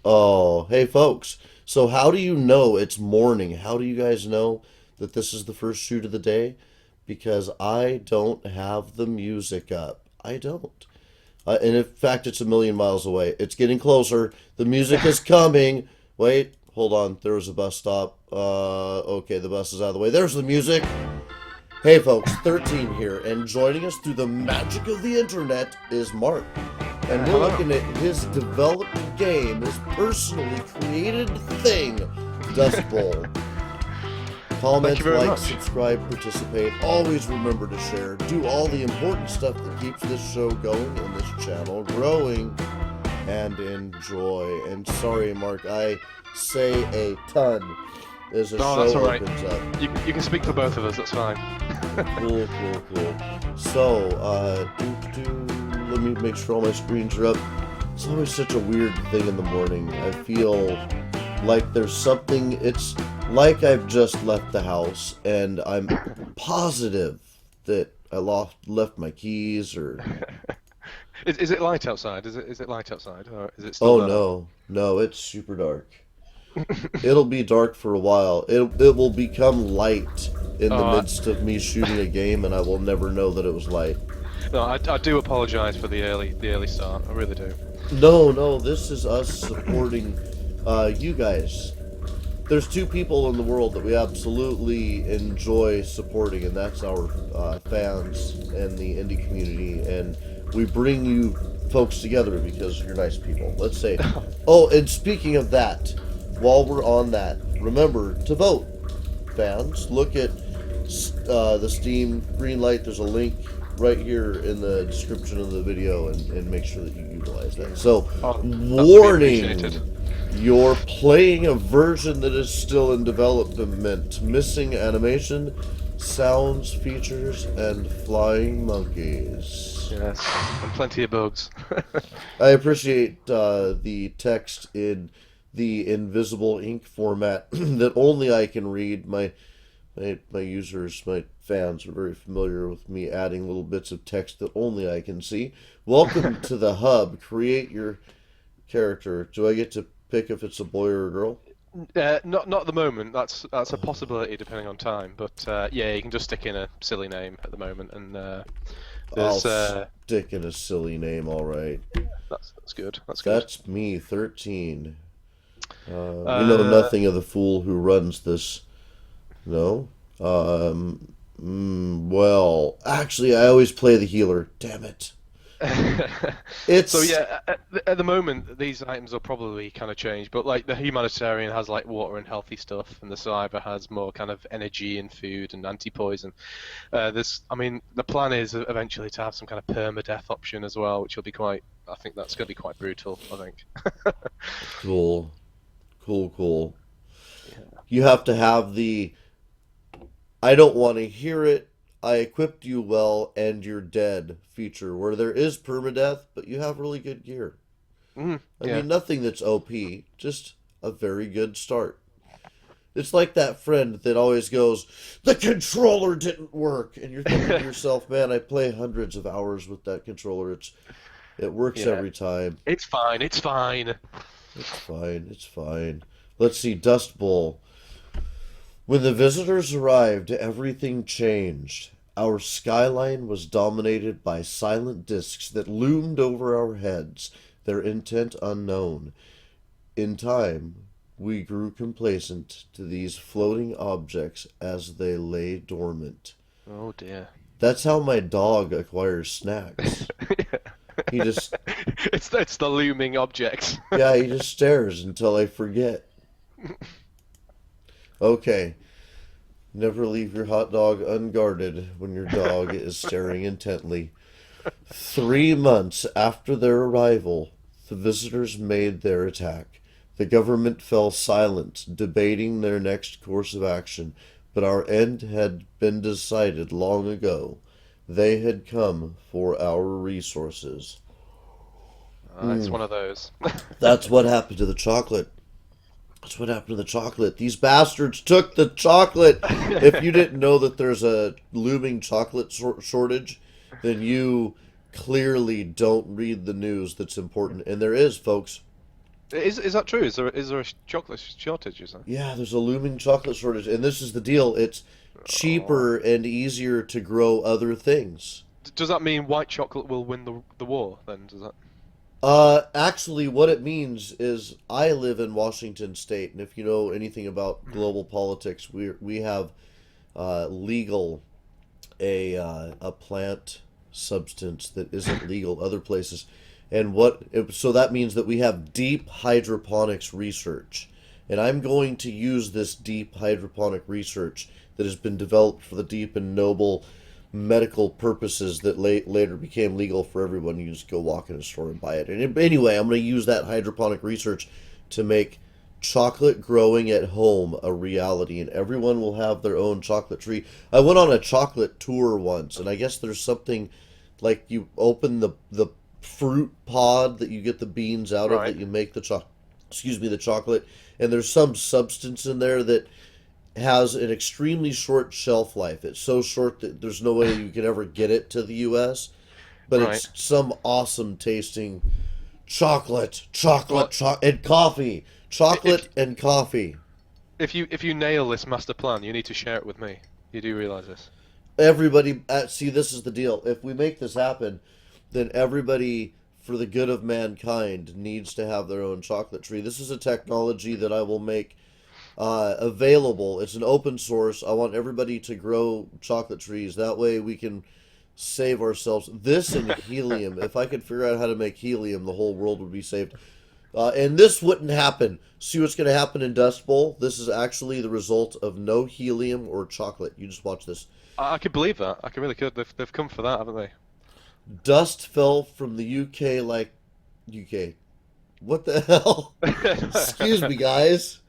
Oh, hey folks. So how do you know it's morning? How do you guys know that this is the first shoot of the day? Because I don't have the music up. I don't. And in fact, it's a million miles away. It's getting closer. The music is coming. Wait, hold on. There was a bus stop. Okay, the bus is out of the way. There's the music. Hey folks, 13 here, and joining us through the magic of the internet is Mark. And we're Hello. looking at his developed game, his personally created thing, Dustbowl. Thank you Comment, very like, much. subscribe, participate. Always remember to share. Do all the important stuff that keeps this show going and this channel growing. And enjoy. And sorry, Mark, I say a ton as the No, that's show all right. opens up. You can speak for both of us. That's fine. Cool, cool, cool. So, let me make sure all my screens are up. It's always such a weird thing in the morning. I feel like there's something, it's like I've just left the house and I'm positive that I left my keys or, Is it light outside? Is it light outside, or is it still oh dark? no, no, it's super dark. It'll be dark for a while. It will become light in the Oh, midst of me shooting a game and I will never know that it was light. no, I do apologise for the early start. I really do. No, no, this is us supporting you guys. There's two people in the world that we absolutely enjoy supporting, and that's our fans and the indie community. And we bring you folks together because you're nice people. Let's say. Oh, and speaking of that, while we're on that, remember to vote, fans. Look at the Steam green light. There's a link right here in the description of the video, and make sure that you utilize that. So, Oh, that would be appreciated. warning. You're playing a version that is still in development, missing animation, sounds, features, and flying monkeys. Yes, and plenty of bugs. I appreciate the text in the invisible ink format that only I can read. My users, my fans are very familiar with me adding little bits of text that only I can see. Welcome to the hub. Create your character. Do I get to pick if it's a boy or a girl? Not at the moment. That's a possibility depending on time. But yeah, you can just stick in a silly name at the moment, and I'll there's stick in a silly name, all right. that's good. That's good. That's me, 13. We know Uh, nothing of the fool who runs this. No? Well, actually, I always play the healer. Damn it. So It's. yeah, at the moment these items will probably kind of change, but like the humanitarian has like water and healthy stuff, and the survivor has more kind of energy and food and anti-poison. I mean, the plan is eventually to have some kind of permadeath option as well, which will be quite. I think that's going to be quite brutal. I think. Cool. Cool, cool. Yeah. You have to have the I don't want to hear it. I equipped you well and you're dead feature where there is permadeath, but you have really good gear. I Yeah. mean, nothing that's OP, just a very good start. It's like that friend that always goes, the controller didn't work. And you're thinking to yourself, man, I play hundreds of hours with that controller. It works Yeah. every time. It's fine. It's fine. It's fine. It's fine. Let's see, Dust Bowl. When the visitors arrived, everything changed. Our skyline was dominated by silent disks that loomed over our heads, their intent unknown. In time, we grew complacent to these floating objects as they lay dormant. Oh dear. That's how my dog acquires snacks. He just, It's the looming object. yeah, he just stares until I forget. Okay, never leave your hot dog unguarded when your dog is staring intently. 3 months after their arrival, the visitors made their attack. The government fell silent, debating their next course of action, but our end had been decided long ago. They had come for our resources. It's one of those. That's what happened to the chocolate. That's what happened to the chocolate. These bastards took the chocolate. If you didn't know that there's a looming chocolate shortage, then you clearly don't read the news that's important. And there is, folks. Is that true? Is there a chocolate shortage? Is there? Yeah, there's a looming chocolate shortage, and this is the deal. It's Oh. cheaper and easier to grow other things. Does that mean white chocolate will win the war? Then does that? Actually, what it means is I live in Washington State, and if you know anything about Mhm. global politics, we have legal a plant substance that isn't legal other places, and so that means that we have deep hydroponics research, and I'm going to use this deep hydroponic research that has been developed for the deep and noble medical purposes that later became legal for everyone. You just go walk in a store and buy it. And anyway, I'm going to use that hydroponic research to make chocolate growing at home a reality, and everyone will have their own chocolate tree. I went on a chocolate tour once, and I guess there's something like you open the fruit pod that you get the beans out of that Right. you make the chocolate, and there's some substance in there that has an extremely short shelf life. It's so short that there's no way you can ever get it to the US, but Right. it's some awesome tasting Well, and coffee. if Chocolate and coffee. if you nail this master plan, you need to share it with me. You do realize this? Everybody, see, this is the deal. If we make this happen, then everybody, for the good of mankind, needs to have their own chocolate tree. This is a technology that I will make available. It's an open source. I want everybody to grow chocolate trees. That way we can save ourselves. This and helium. If I could figure out how to make helium, the whole world would be saved. And this wouldn't happen. See what's going to happen in Dust Bowl? This is actually the result of no helium or chocolate. You just watch this. I could believe that. I could really could. They've come for that, haven't they? Dust fell from the UK like UK. What the hell? Excuse me, guys.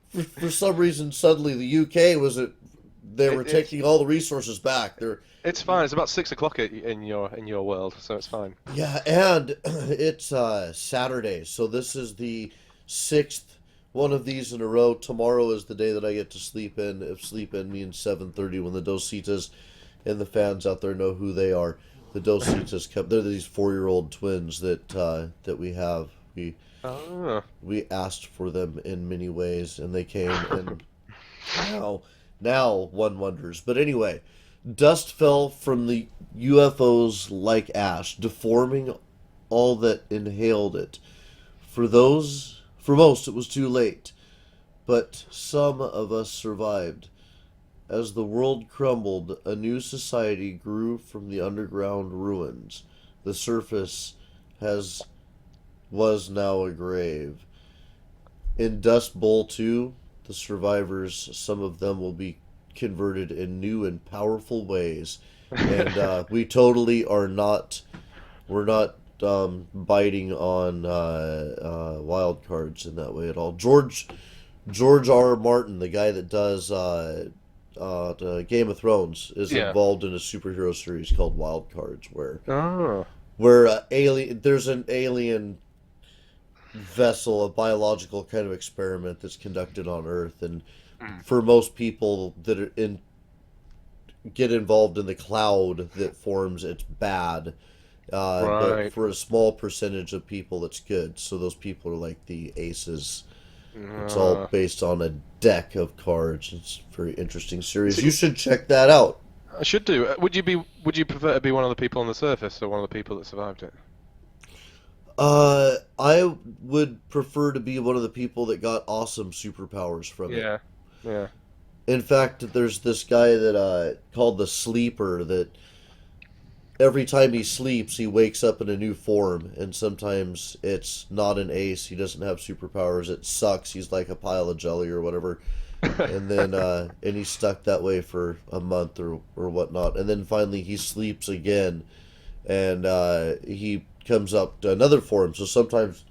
For some reason, suddenly the UK was it. They were It's taking all the resources back. They're it's fine. It's about 6 o'clock in your world, so it's fine. yeah, and it's Saturday, so this is the sixth one of these in a row. Tomorrow is the day that I get to sleep in. If sleep in means 7:30, when the Dositas and the fans out there know who they are. The Dositas come. They're these 4-year-old twins that we have. Ah. We asked for them in many ways, and they came. And now, now one wonders. But anyway, dust fell from the UFOs like ash, deforming all that inhaled it. For most, it was too late, but some of us survived. As the world crumbled, a new society grew from the underground ruins. The surface has was now a grave. In Dust Bowl 2, the survivors, some of them will be converted in new and powerful ways. And we totally are not, we're not biting on wild cards in that way at all. George R. R. Martin, the guy that does the Game of Thrones, is Yeah. involved in a superhero series called Wild Cards, Oh. where there's an alien vessel, a biological kind of experiment that's conducted on Earth, and Mm. for most people that get involved in the cloud that forms, it's bad. But Right. for a small percentage of people, it's good. So those people are like the aces. It's all Uh, based on a deck of cards. It's a very interesting series. see, You should check that out. I should do. Would you prefer to be one of the people on the surface or one of the people that survived it? I would prefer to be one of the people that got awesome superpowers from it. Yeah. Yeah. In fact, there's this guy that called the Sleeper that every time he sleeps, he wakes up in a new form, and sometimes it's not an ace. He doesn't have superpowers. It sucks. He's like a pile of jelly or whatever. And then and he's stuck that way for a month or whatnot. And then finally he sleeps again, and he comes up to another form. So sometimes,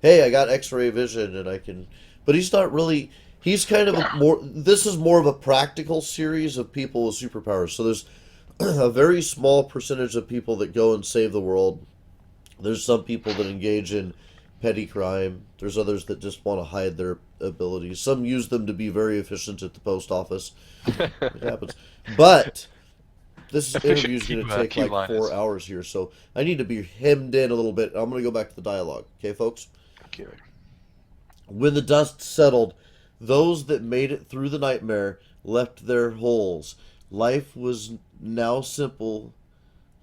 hey, I got X-ray vision, and I can. But he's not really. He's kind of a more. This is more of a practical series of people with superpowers. So there's a very small percentage of people that go and save the world. There's some people that engage in petty crime. There's others that just want to hide their abilities. Some use them to be very efficient at the post office. It happens. But this interview Efficient is going queue, to take queue like 4 liners. hours here, so I need to be hemmed in a little bit. I'm going to go back to the dialogue. Okay, folks? Okay. When the dust settled, those that made it through the nightmare left their holes. Life was now simple.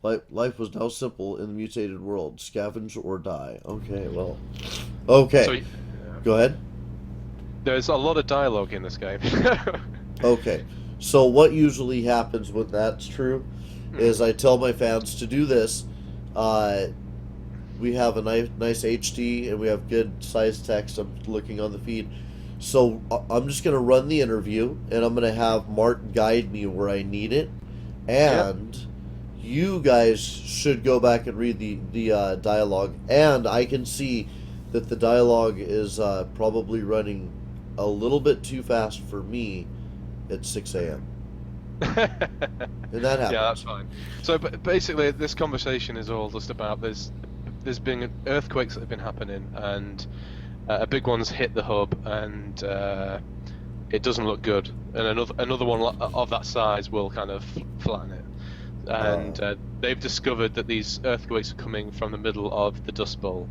Life was now simple in the mutated world. Scavenge or die. Okay, well. So Okay. Go ahead. there's a lot of dialogue in this game. Okay. So what usually happens when that's true is I tell my fans to do this. Uh, we have a nice HD and we have good size text. I'm looking on the feed. So I'm just going to run the interview and I'm going to have Mark guide me where I need it. And you guys should go back and read the dialogue. And I can see that the dialogue is probably running a little bit too fast for me at 6 a.m. And that happens. Yeah, that's fine. So, but basically, this conversation is all just about there's been earthquakes that have been happening, and a big one's hit the hub, and it doesn't look good. And another one of that size will kind of flatten it. And they've discovered that these earthquakes are coming from the middle of the Dustbowl.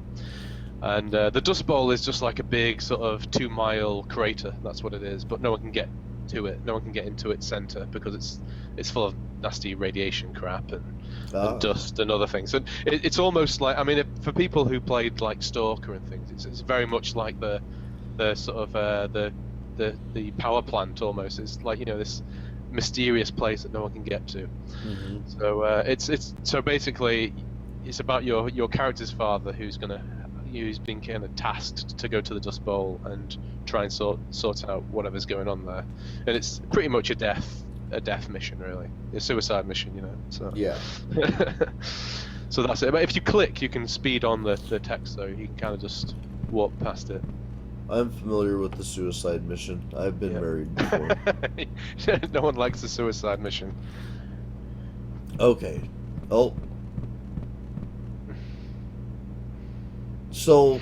And the Dustbowl is just like a big sort of 2-mile crater. That's what it is. But no one can get to it. No one can get into its center because it's full of nasty radiation crap and dust and other things. And it's almost like, I mean, for people who played like Stalker and things, it's very much like the sort of the power plant almost. It's like, you know, this mysterious place that no one can get to. Mm-hmm. So it's so basically it's about your character's father who's been kind of tasked to go to the Dustbowl and try and sort out whatever's going on there, and it's pretty much a death mission, really, a suicide mission, you know. So yeah. So that's it. But if you click, you can speed on the text, so you can kind of just walk past it. I'm familiar with the suicide mission. I've been married before. No one likes the suicide mission. Okay. Oh. So,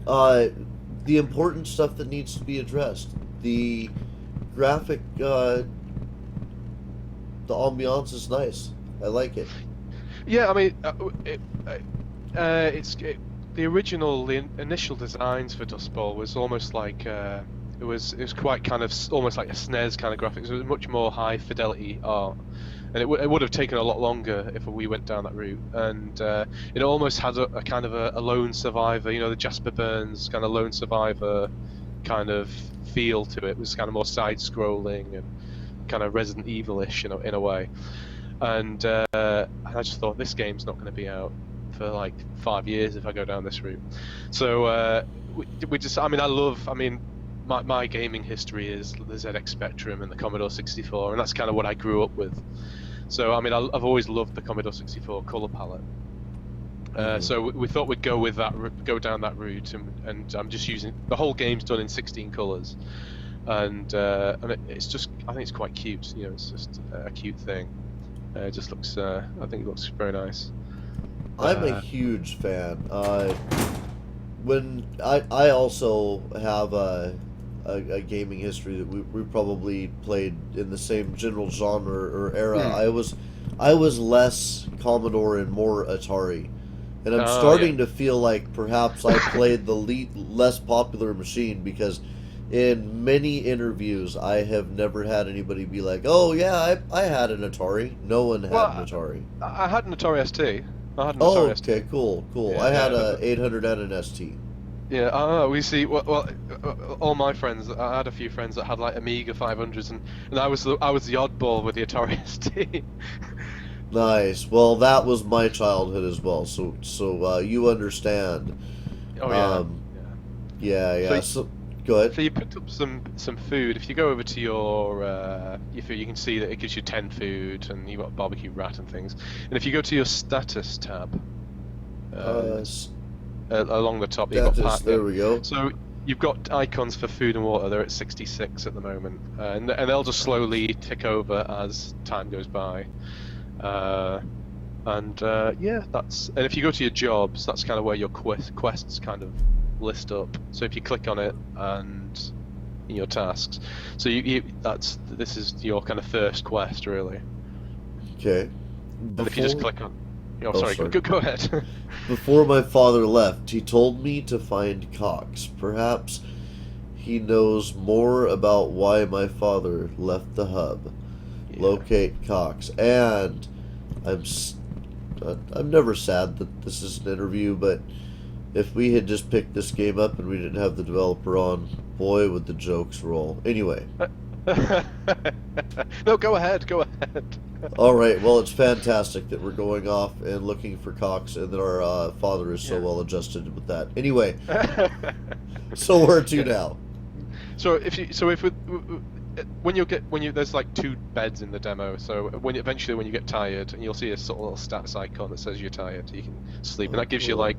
the important stuff that needs to be addressed. The graphic, the ambiance is nice. I like it. Yeah, I mean, the initial designs for Dustbowl was almost like it was quite kind of almost like a SNES kind of graphics. It was much more high fidelity art, and it would have taken a lot longer if we went down that route. And it almost had a kind of a lone survivor, you know, the Jasper Burns kind of lone survivor kind of feel to it. It was kind of more side-scrolling and kind of Resident Evil-ish in a way. And I just thought, this game's not going to be out for like 5 years if I go down this route. So we just, I mean, my gaming history is the ZX Spectrum and the Commodore 64, and that's kind of what I grew up with. So I mean, I've always loved the Commodore 64 color palette. So we thought we'd go down that route, and I'm just using the whole game's done in 16 colors, and it's just, I think it's quite cute. You know, it's just a cute thing. It just looks, I think it looks very nice. I'm a huge fan. When I also have a gaming history that we probably played in the same general genre or era. I was less Commodore and more Atari, and I'm starting to feel like perhaps I played the less popular machine, because in many interviews I have never had anybody be like, "Oh yeah, I had an Atari." No one had an Atari. I had an Atari ST. Okay, cool. Yeah, I had a 800 and an ST. Yeah, we see. Well, all my friends, I had a few friends that had like Amiga 500s, and I was the oddball with the Atari ST. Nice. Well, that was my childhood as well. So you understand. Oh yeah. Yeah. So go ahead. So you picked up some food. If you go over to your you can see that it gives you 10 food, and you've got barbecue rat and things. And if you go to your status tab, along the top, you've got partner. There we go. So you've got icons for food and water. They're at 66 at the moment, and they'll just slowly tick over as time goes by. And if you go to your jobs, that's kind of where your quests kind of list up. So if you click on it and in your tasks, so this is your kind of first quest, really. Okay. And if you just click on, sorry. Go ahead. Before my father left, he told me to find Cox. Perhaps He knows more about why my father left the hub. Yeah. Locate Cox. And I'm never sad that this is an interview, but if we had just picked this game up and we didn't have the developer on, boy, would the jokes roll. Anyway. No, go ahead. Go ahead. All right. Well, it's fantastic that we're going off and looking for Cox, and that our father is so well adjusted with that. Anyway, so where to now? So when you there's like 2 beds in the demo. So when you get tired, and you'll see a sort of little stats icon that says you're tired, you can sleep, and that gives you like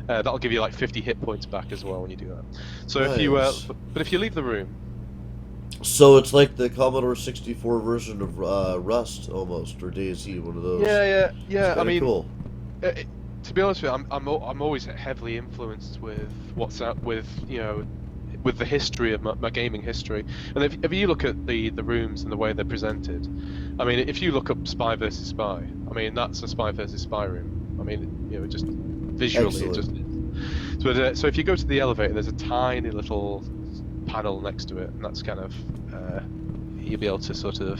that'll give you like 50 hit points back as well when you do that. So Nice. if you leave the room. So it's like the Commodore 64 version of Rust, almost, or DayZ, one of those. Yeah. I mean, cool. To be honest with you, I'm always heavily influenced with what's out with with the history of my gaming history. And if you look at the rooms and the way they're presented, I mean, if you look up Spy versus Spy, I mean that's a Spy versus Spy room. I mean, just visually, it just. So if you go to the elevator, there's a tiny little panel next to it, and that's kind of you'll be able to sort of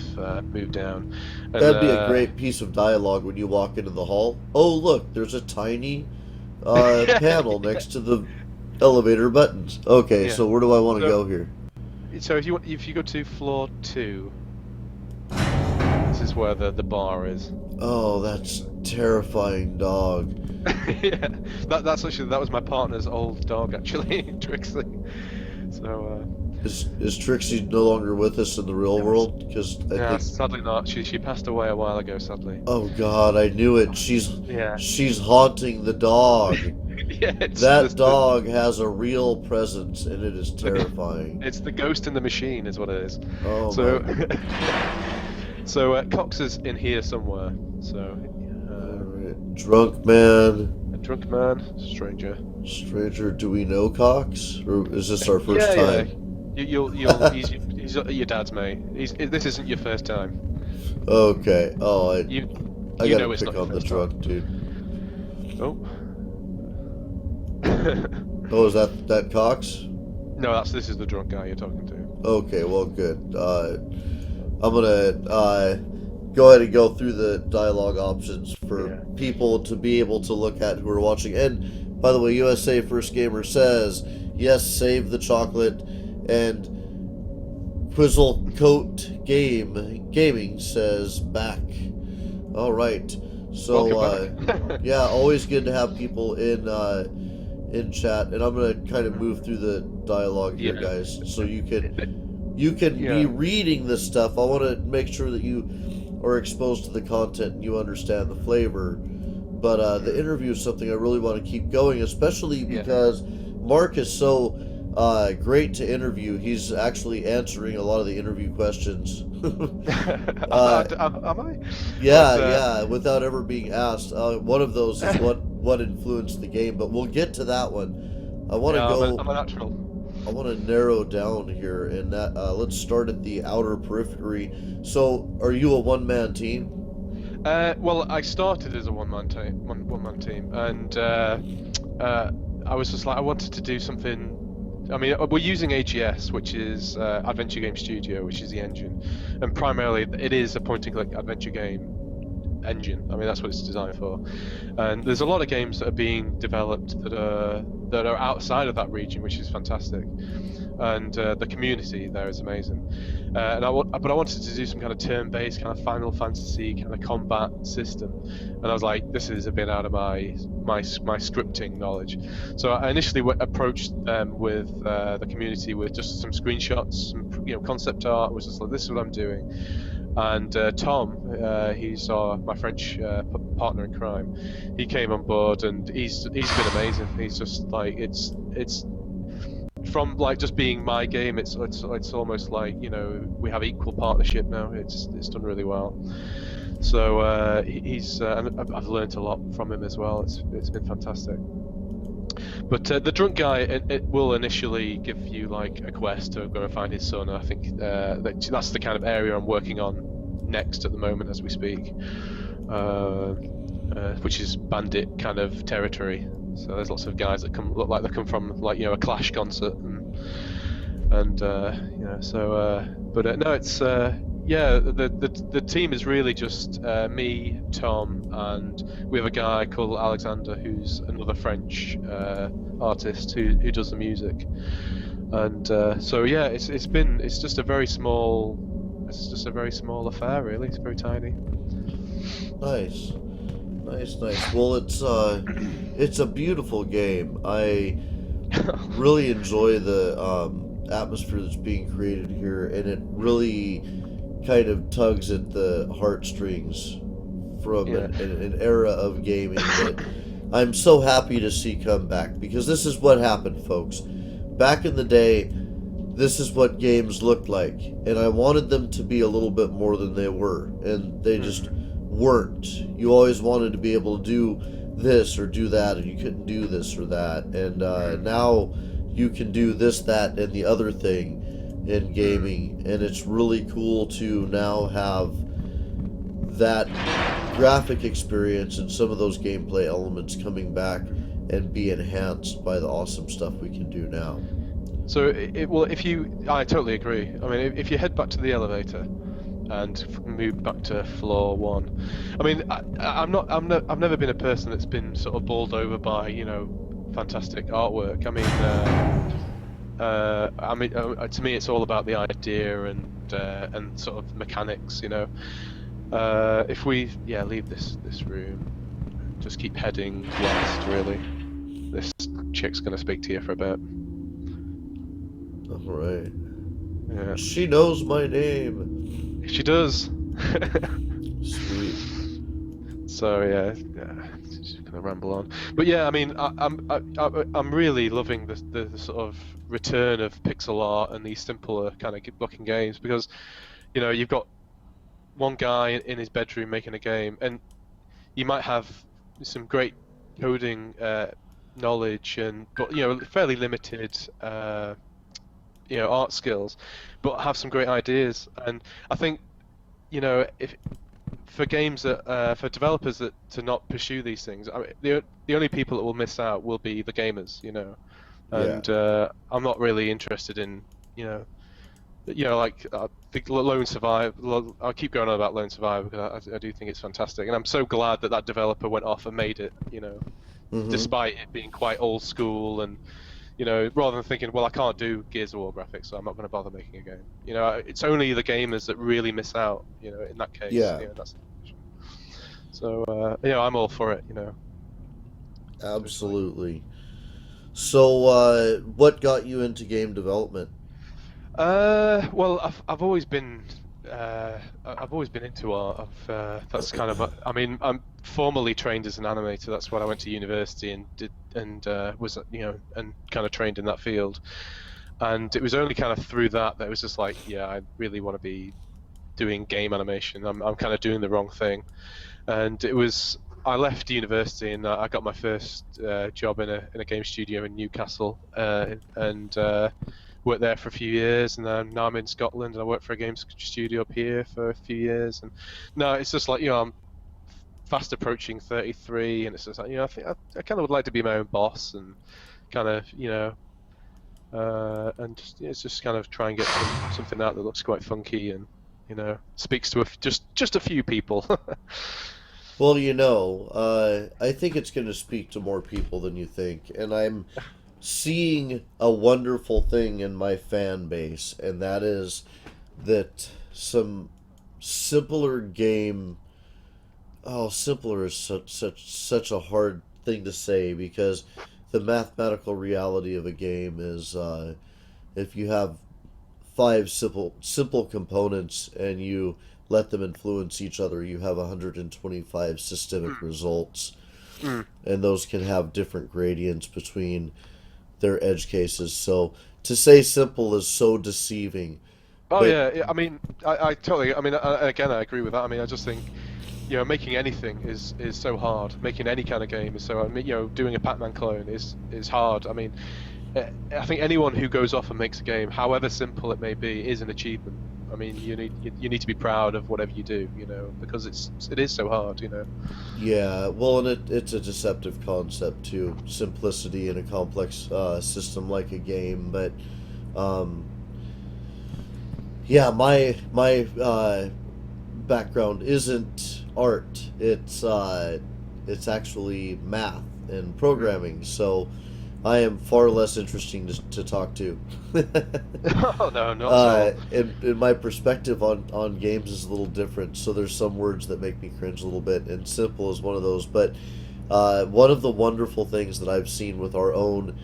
move down. And, that'd be a great piece of dialogue when you walk into the hall. Oh, look, there's a tiny panel next to the elevator buttons. Okay, so where do I want to go here? So if you go to floor 2, this is where the bar is. Oh, that's terrifying dog. Yeah, that was my partner's old dog actually, Trixie. So is Trixie no longer with us in the real world? Because I think... sadly not. She passed away a while ago, sadly. Oh God, I knew it. She's haunting the dog. Yeah, that dog has a real presence, and it is terrifying. It's the ghost in the machine, is what it is. Oh so, my. So Cox is in here somewhere. So. Right. Drunk man. A drunk man, stranger. Stranger, do we know Cox, or is this our first time? Yeah. He's your dad's mate. This isn't your first time. Okay. Oh, I gotta it's pick not on the drunk dude. Oh. Oh, is that Cox? No, this is the drunk guy you're talking to. Okay, well, good. I'm gonna go ahead and go through the dialogue options for people to be able to look at who are watching. And by the way, USA First Gamer says, yes, save the chocolate. And Quizzle Coat Gaming says back. All right. So yeah, always good to have people in chat, and I'm gonna kind of move through the dialogue here, guys, so you can be reading this stuff. I want to make sure that you are exposed to the content and you understand the flavor. But the interview is something I really want to keep going, especially because Mark is so great to interview. He's actually answering a lot of the interview questions. Am I? Yeah, without ever being asked. One of those is what influenced the game, but we'll get to that one. I want to go. I'm a natural. I want to narrow down here, and that let's start at the outer periphery. So, are you a one-man team? Well, I started as a one-man team, and I was just like, I wanted to do something. I mean, we're using AGS, which is Adventure Game Studio, which is the engine, and primarily it is a point-and-click adventure game engine. I mean, that's what it's designed for. And there's a lot of games that are being developed that are outside of that region, which is fantastic. And the community there is amazing. But I wanted to do some kind of turn-based, kind of Final Fantasy kind of combat system. And I was like, this is a bit out of my scripting knowledge. So I initially approached them with the community with just some screenshots, some concept art. I was just like, this is what I'm doing. And Tom, he's my French partner in crime. He came on board, and he's been amazing. He's just like it's from like just being my game. It's almost like we have equal partnership now. It's done really well. So and I've learned a lot from him as well. It's been fantastic. But the drunk guy, it will initially give you like a quest to go and find his son. I think that's the kind of area I'm working on next at the moment as we speak, which is bandit kind of territory. So there's lots of guys that look like they come from like a Clash concert, and no, it's yeah, the team is really just me, Tom, and we have a guy called Alexander who's another French artist who does the music, and so yeah, it's just a very small affair, really. It's very tiny. Nice, nice. Well, it's a beautiful game. I really enjoy the atmosphere that's being created here, and it really kind of tugs at the heartstrings from Yeah. an era of gaming that I'm so happy to see come back, because this is what happened, folks. Back in the day, this is what games looked like, and I wanted them to be a little bit more than they were, and they just weren't. You always wanted to be able to do this or do that, and you couldn't do this or that, and now you can do this, that, and the other thing in gaming, and it's really cool to now have that graphic experience and some of those gameplay elements coming back and be enhanced by the awesome stuff we can do now. So I totally agree. I mean, if you head back to the elevator and move back to floor one, I mean, I've never been a person that's been sort of bowled over by, fantastic artwork. To me, it's all about the idea and sort of mechanics. If we leave this room, just keep heading west. Really, this chick's gonna speak to you for a bit. All right. Yeah. She knows my name. She does. Sweet. So yeah, just gonna ramble on. But yeah, I mean, I'm really loving the sort of return of pixel art and these simpler kind of looking games, because you've got one guy in his bedroom making a game, and you might have some great coding knowledge but fairly limited art skills, but have some great ideas. And I think if for games that for developers that to not pursue these things, I mean, the only people that will miss out will be the gamers, and I'm not really interested in like the Lone Survivor. I'll keep going on about Lone Survivor because I do think it's fantastic, and I'm so glad that developer went off and made it, despite it being quite old school, and rather than thinking, well, I can't do Gears of War graphics, so I'm not going to bother making a game. It's only the gamers that really miss out. In that case. Yeah. That's the situation. So I'm all for it. Absolutely. So, what got you into game development? Well, I've always been into art. That's kind of I mean, I'm formally trained as an animator. That's what I went to university and did, and was and kind of trained in that field. And it was only kind of through that it was just like, yeah, I really want to be doing game animation. I'm kind of doing the wrong thing, and I left university and I got my first job in a game studio in Newcastle, and worked there for a few years, and then now I'm in Scotland and I work for a game studio up here for a few years. And no, it's just like, I'm fast approaching 33, and it's just like, I think I kind of would like to be my own boss and kind of, and it's just kind of try and get something out that looks quite funky and speaks to just a few people. Well, I think it's going to speak to more people than you think, and I'm seeing a wonderful thing in my fan base, and that is that some simpler game. Oh, simpler is such a hard thing to say, because the mathematical reality of a game is if you have five simple components and you let them influence each other, you have 125 systemic results, and those can have different gradients between their edge cases. So to say simple is so deceiving. Oh yeah, I mean, I totally. I mean, again, I agree with that. I mean, I just think, making anything is so hard. Making any kind of game is so. I mean, doing a Pac-Man clone is hard. I mean, I think anyone who goes off and makes a game, however simple it may be, is an achievement. I mean, you need to be proud of whatever you do, because it is so hard, Yeah, well, and it's a deceptive concept too, simplicity in a complex system like a game. But Yeah, my background isn't art. It's actually math and programming. So I am far less interesting to talk to. Oh no, not at all. And my perspective on games is a little different. So there's some words that make me cringe a little bit, and simple is one of those. But one of the wonderful things that I've seen with our own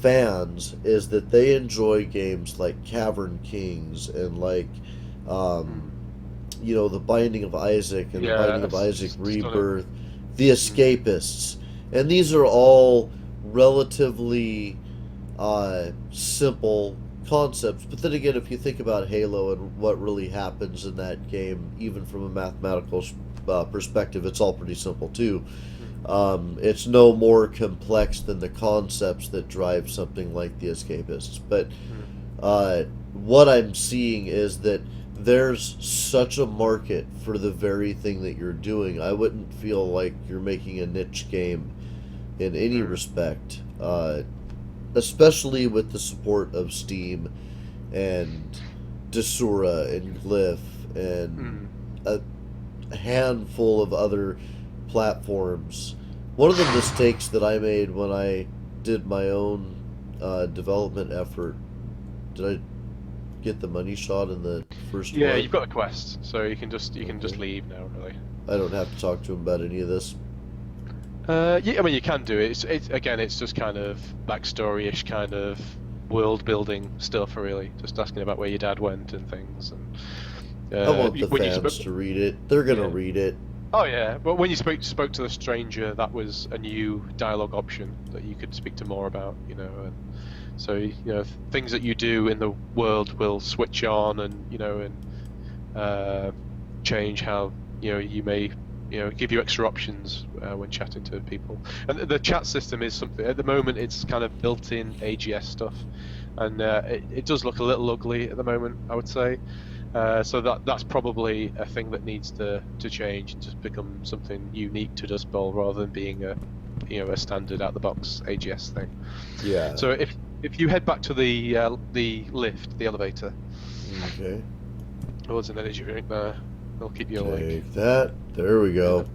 fans is that they enjoy games like Cavern Kings and like, um, the Binding of Isaac and the Yeah, Binding of Isaac stunning. Rebirth, the Escapists, and these are all relatively simple concepts. But then again, if you think about Halo and what really happens in that game, even from a mathematical perspective, it's all pretty simple too. It's no more complex than the concepts that drive something like the Escapists. But what I'm seeing is that there's such a market for the very thing that you're doing. I wouldn't feel like you're making a niche game in any respect, especially with the support of Steam and Desura and Glyph and a handful of other platforms. One of the mistakes that I made when I did my own development effort, did I get the money shot in the first Yeah, one? you've got a quest, so you can just Okay. leave now, really. I don't have to talk to him about any of this. Yeah, I mean you can do it. It's again, it's just kind of backstory-ish kind of world building stuff, really. Just asking about where your dad went and things. And I want the when you fans spoke, to read it. They're gonna yeah. read it. Oh yeah, but when you spoke to the stranger, that was a new dialogue option that you could speak to more about, and so things that you do in the world will switch on, and change how you may give you extra options when chatting to people. And the chat system is something at the moment. It's kind of built-in AGS stuff, and it does look a little ugly at the moment, I would say. So that's probably a thing that needs to change and just become something unique to Dustbowl rather than being a standard out the box AGS thing. Yeah. So if you head back to the lift, the elevator, Okay. oh, there's an energy drink there. They'll keep you awake. Take that. There we go.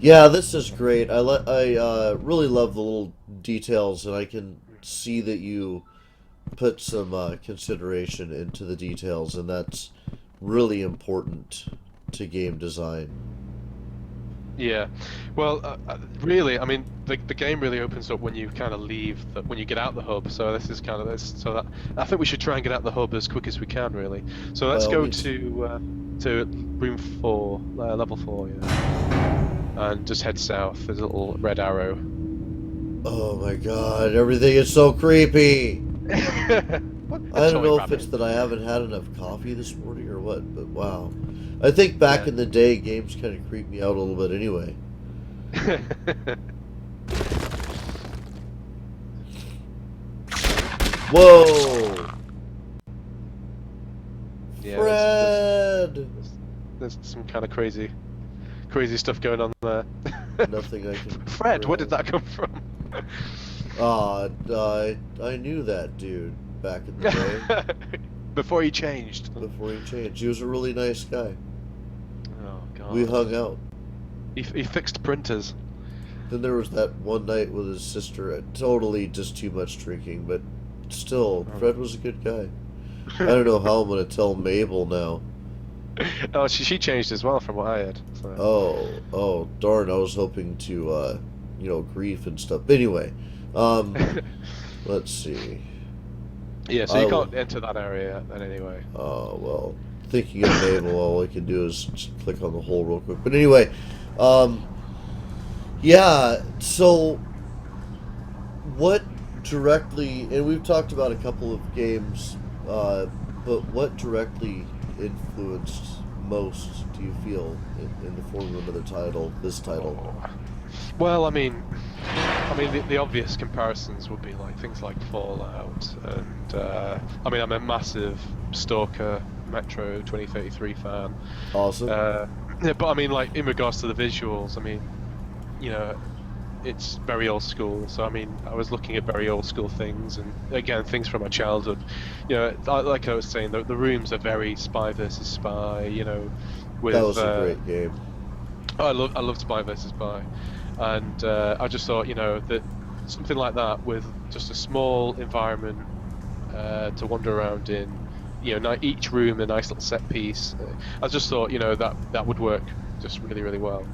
Yeah, this is great. I really love the little details, and I can see that you put some consideration into the details, and that's really important to game design. Yeah, well, really, I mean, the game really opens up when you kind of when you get out the hub. So this is kind of this. So that I think we should try and get out the hub as quick as we can, really. So By let's all go means. to room 4, level 4, yeah, and just head south. There's a little red arrow. Oh my god, everything is so creepy. What a I don't toy know if rabbit. it's that I haven't had enough coffee this morning or what, but wow. I think back Yeah. in the day, games kind of creeped me out a little bit anyway. Whoa! Yeah, Fred! there's some kind of crazy stuff going on there. Nothing I can Fred, where did grab. that come from? I knew that dude back in the day Before he changed. before he changed. He was a really nice guy. Oh god. We hung out. He fixed printers. Then there was that one night with his sister. Totally just too much drinking, but still, Fred was a good guy. I don't know how I'm gonna tell Mabel now. Oh, she changed as well from what I heard. So. Oh, darn! I was hoping to, grief and stuff. But anyway, let's see. Yeah, so you can't enter that area then anyway. Oh well, thinking of Mabel, all I can do is just click on the hole real quick. But anyway, yeah. So, what directly? And we've talked about a couple of games, but what directly influenced most? Do you feel in the forming of the title? This title. Well, I mean, the obvious comparisons would be like things like Fallout, and I mean, I'm a massive Stalker Metro 2033 fan. Awesome. Yeah, but I mean, like in regards to the visuals, I mean, you know, it's very old school. So I mean, I was looking at very old school things, and again, things from my childhood. You know, like I was saying, the rooms are very Spy versus Spy. You know, That with was a great game. I love Spy versus Spy, and I just thought, you know, that something like that with just a small environment to wander around in, you know, each room a nice little set piece. I just thought, you know, that would work just really, really well.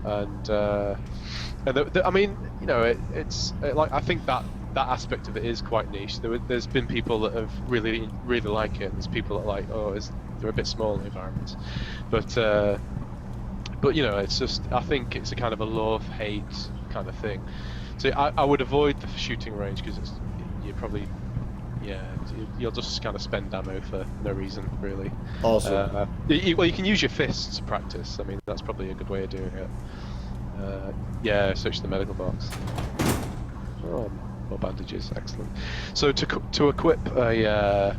And I mean, you know, it's like, I think that aspect of it is quite niche. There's been people that have really, really like it, and there's people that are like, oh, they're a bit small environments, but you know, it's just, I think it's a kind of a love-hate kind of thing. So I would avoid the shooting range because you probably, yeah, you'll just kind of spend ammo for no reason, really. Awesome. Well, you can use your fists to practice. I mean, that's probably a good way of doing it. Yeah, search the medical box. Oh, more bandages, excellent. So to equip a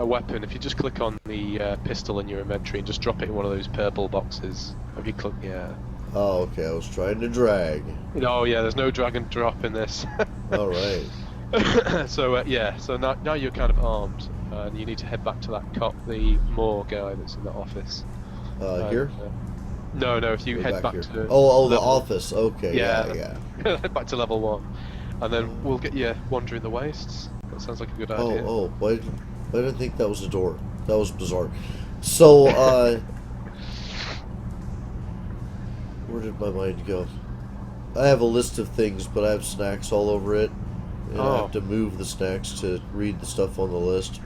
weapon, if you just click on the pistol in your inventory and just drop it in one of those purple boxes. Have you clicked? Yeah. Oh, okay. I was trying to drag. Oh yeah, there's no drag and drop in this. All right. So yeah, so now you're kind of armed, and you need to head back to that cop, the Moore guy that's in the office. Here? No, if you head back here. to the level, office. Okay. Yeah. Yeah. head back to level 1, and then we'll get you wandering the wastes. That sounds like a good idea. Why did I think that was a door? That was bizarre. So, where did my mind go? I have a list of things, but I have snacks all over it. And I have to move the snacks to read the stuff on the list.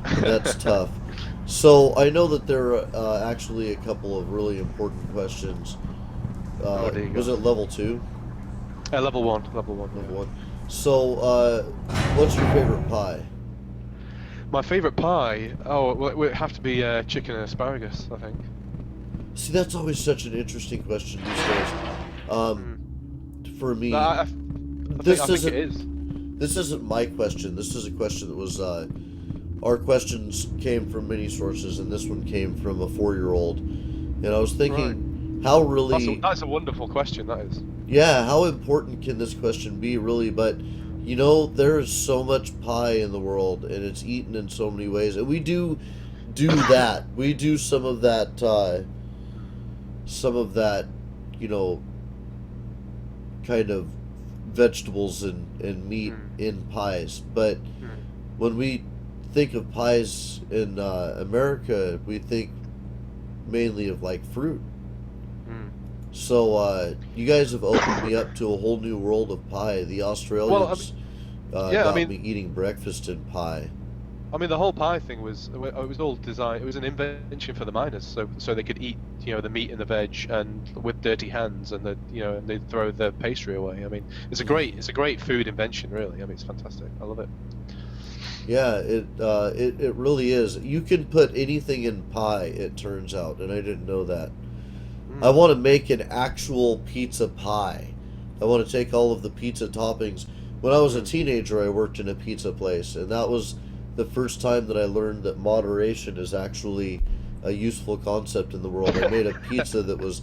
And that's tough. So, I know that there are actually a couple of really important questions. Was it level 2? Level 1. Level 1. So, what's your favorite pie? My favourite pie? Oh, well, it would have to be chicken and asparagus, I think. See, that's always such an interesting question these days. For me, I think it is. This isn't my question. This is a question that was. Our questions came from many sources, and this one came from a 4-year-old. And I was thinking, how really. That's a wonderful question, that is. Yeah, how important can this question be, really? But, you know, there is so much pie in the world, and it's eaten in so many ways. And we do that. We do some of that, you know, kind of vegetables and meat in pies. But when we think of pies in America, we think mainly of, like, fruit. So, you guys have opened me up to a whole new world of pie. The Australians got me eating breakfast in pie. I mean, the whole pie thing was all designed. It was an invention for the miners, so they could eat, you know, the meat and the veg, and with dirty hands, and and they throw the pastry away. I mean, it's a great food invention, really. I mean, it's fantastic. I love it. Yeah, it really is. You can put anything in pie, it turns out, and I didn't know that. I want to make an actual pizza pie. I want to take all of the pizza toppings. When I was a teenager, I worked in a pizza place, and that was the first time that I learned that moderation is actually a useful concept in the world. I made a pizza that was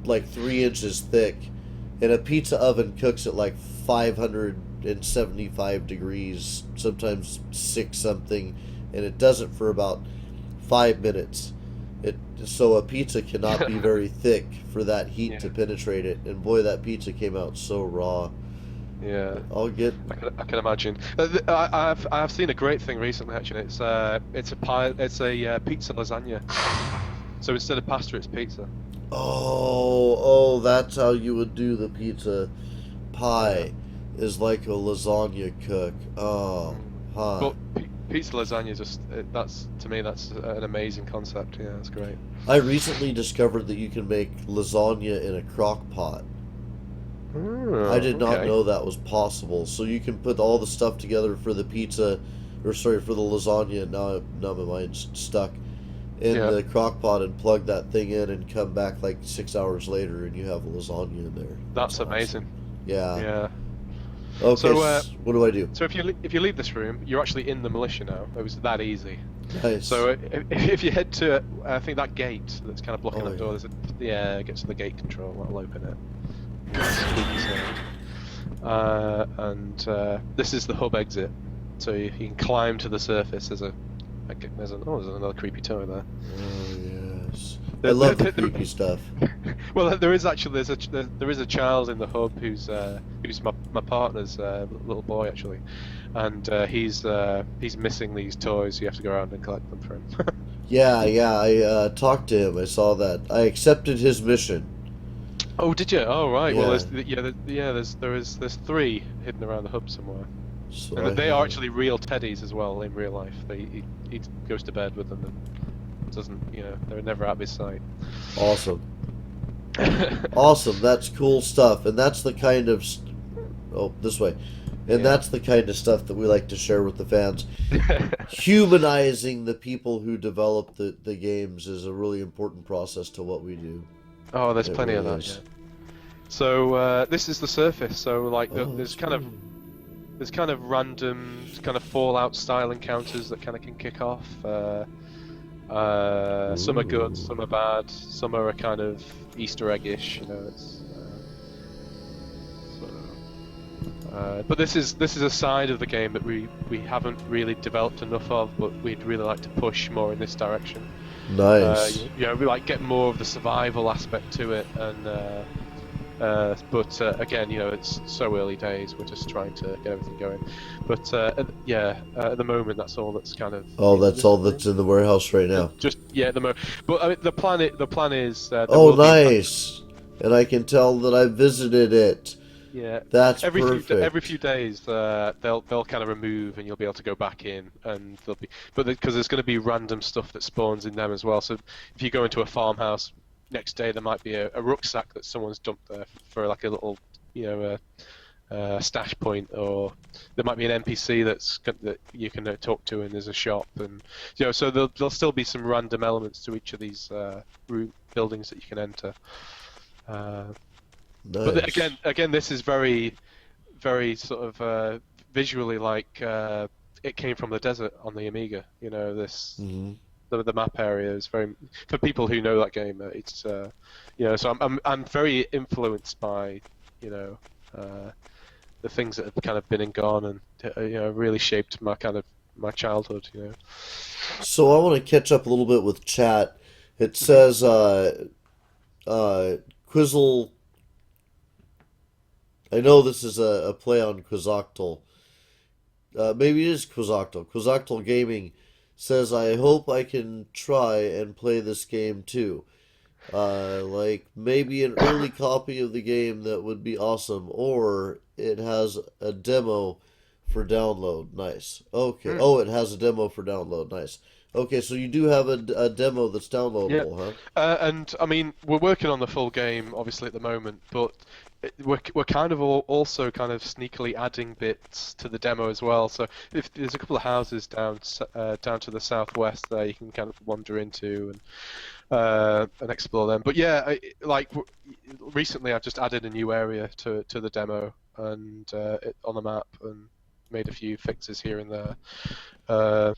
like 3 inches thick, and a pizza oven cooks at like 575 degrees, sometimes 6 something, and it does it for about 5 minutes. So a pizza cannot be very thick for that heat to penetrate it, and boy, that pizza came out so raw. Yeah, I can imagine. I've seen a great thing recently. Actually, it's a pizza lasagna. So instead of pasta, it's pizza. Oh, that's how you would do the pizza pie, is like a lasagna cook. Oh, huh. But pizza lasagna that's an amazing concept. Yeah, that's great. I recently discovered that you can make lasagna in a crock pot. I did not know that was possible. So you can put all the stuff together for the pizza, for the lasagna. Now my mind's stuck in the crock pot, and plug that thing in, and come back like 6 hours later, and you have a lasagna in there. That's amazing. Awesome. Yeah. Okay. So what do I do? So if you leave this room, you're actually in the militia now. It was that easy. Nice. So if you head to, I think that gate that's kind of blocking that door. Get to the gate control. That'll open it. Spooky sound. And this is the hub exit, so you can climb to the surface. There's another creepy toy there. Oh yes, I There, love the there, there, creepy stuff. well, there is actually there is a child in the hub who's my partner's little boy actually, and he's missing these toys. So you have to go around and collect them for him. Yeah, yeah, I talked to him. I saw that. I accepted his mission. Oh, did you? Oh, right. Well, Yeah, there's three hidden around the hub somewhere, so and I they are have. actually real teddies as well in real life. He goes to bed with them and doesn't, they're never out of his sight. Awesome. Awesome. That's cool stuff, and that's the kind of oh, this way. And Yeah. that's the kind of stuff that we like to share with the fans. Humanizing the people who develop the games is a really important process to what we do. Oh, there's It plenty of really that. Yeah. is. So this is the surface. So like Oh, there's it's kind of cool. random kind of Fallout style encounters that kind of can kick off. Some are good, Ooh. some are bad, some are a kind of Easter egg-ish. But this is a side of the game that we haven't really developed enough of, but we'd really like to push more in this direction. Nice. We like get more of the survival aspect to it, and but again, it's so early days. We're just trying to get everything going. But at the moment, that's all that's kind of Oh, in that's this all game. that's in the warehouse right now. Just at the moment. But I mean, the plan is there Oh, will be nice. And I can tell that I visited it. yeah. That's Every few perfect. days, they'll kind of remove, and you'll be able to go back in, and there'll be because there's going to be random stuff that spawns in them as well. So if you go into a farmhouse, next day there might be a rucksack that someone's dumped there for like a little, stash point, or there might be an NPC that you can talk to, and there's a shop, and so there'll still be some random elements to each of these buildings that you can enter. But Nice. again, this is very, very sort of visually like it came from the desert on the Amiga. Hmm. The map area is very for people who know that game. It's so I'm very influenced by you know the things that have kind of been and gone, and really shaped my childhood. So I want to catch up a little bit with chat. It Hmm. says Quizzle. I know this is a play on Quizoctal. Maybe it is Quizoctal. Quizoctal Gaming says, I hope I can try and play this game too. Like maybe an early copy of the game that would be awesome, or it has a demo for download. Nice. Okay. Mm. Oh, it has a demo for download. Nice. Okay, so you do have a demo that's Yeah, downloadable, huh? and I mean we're working on the full game obviously at the moment, but we're kind of also kind of sneakily adding bits to the demo as well. So if there's a couple of houses down to the southwest there, you can kind of wander into and explore them. But yeah, recently I've just added a new area to the demo and on the map and made a few fixes here and there. Uh,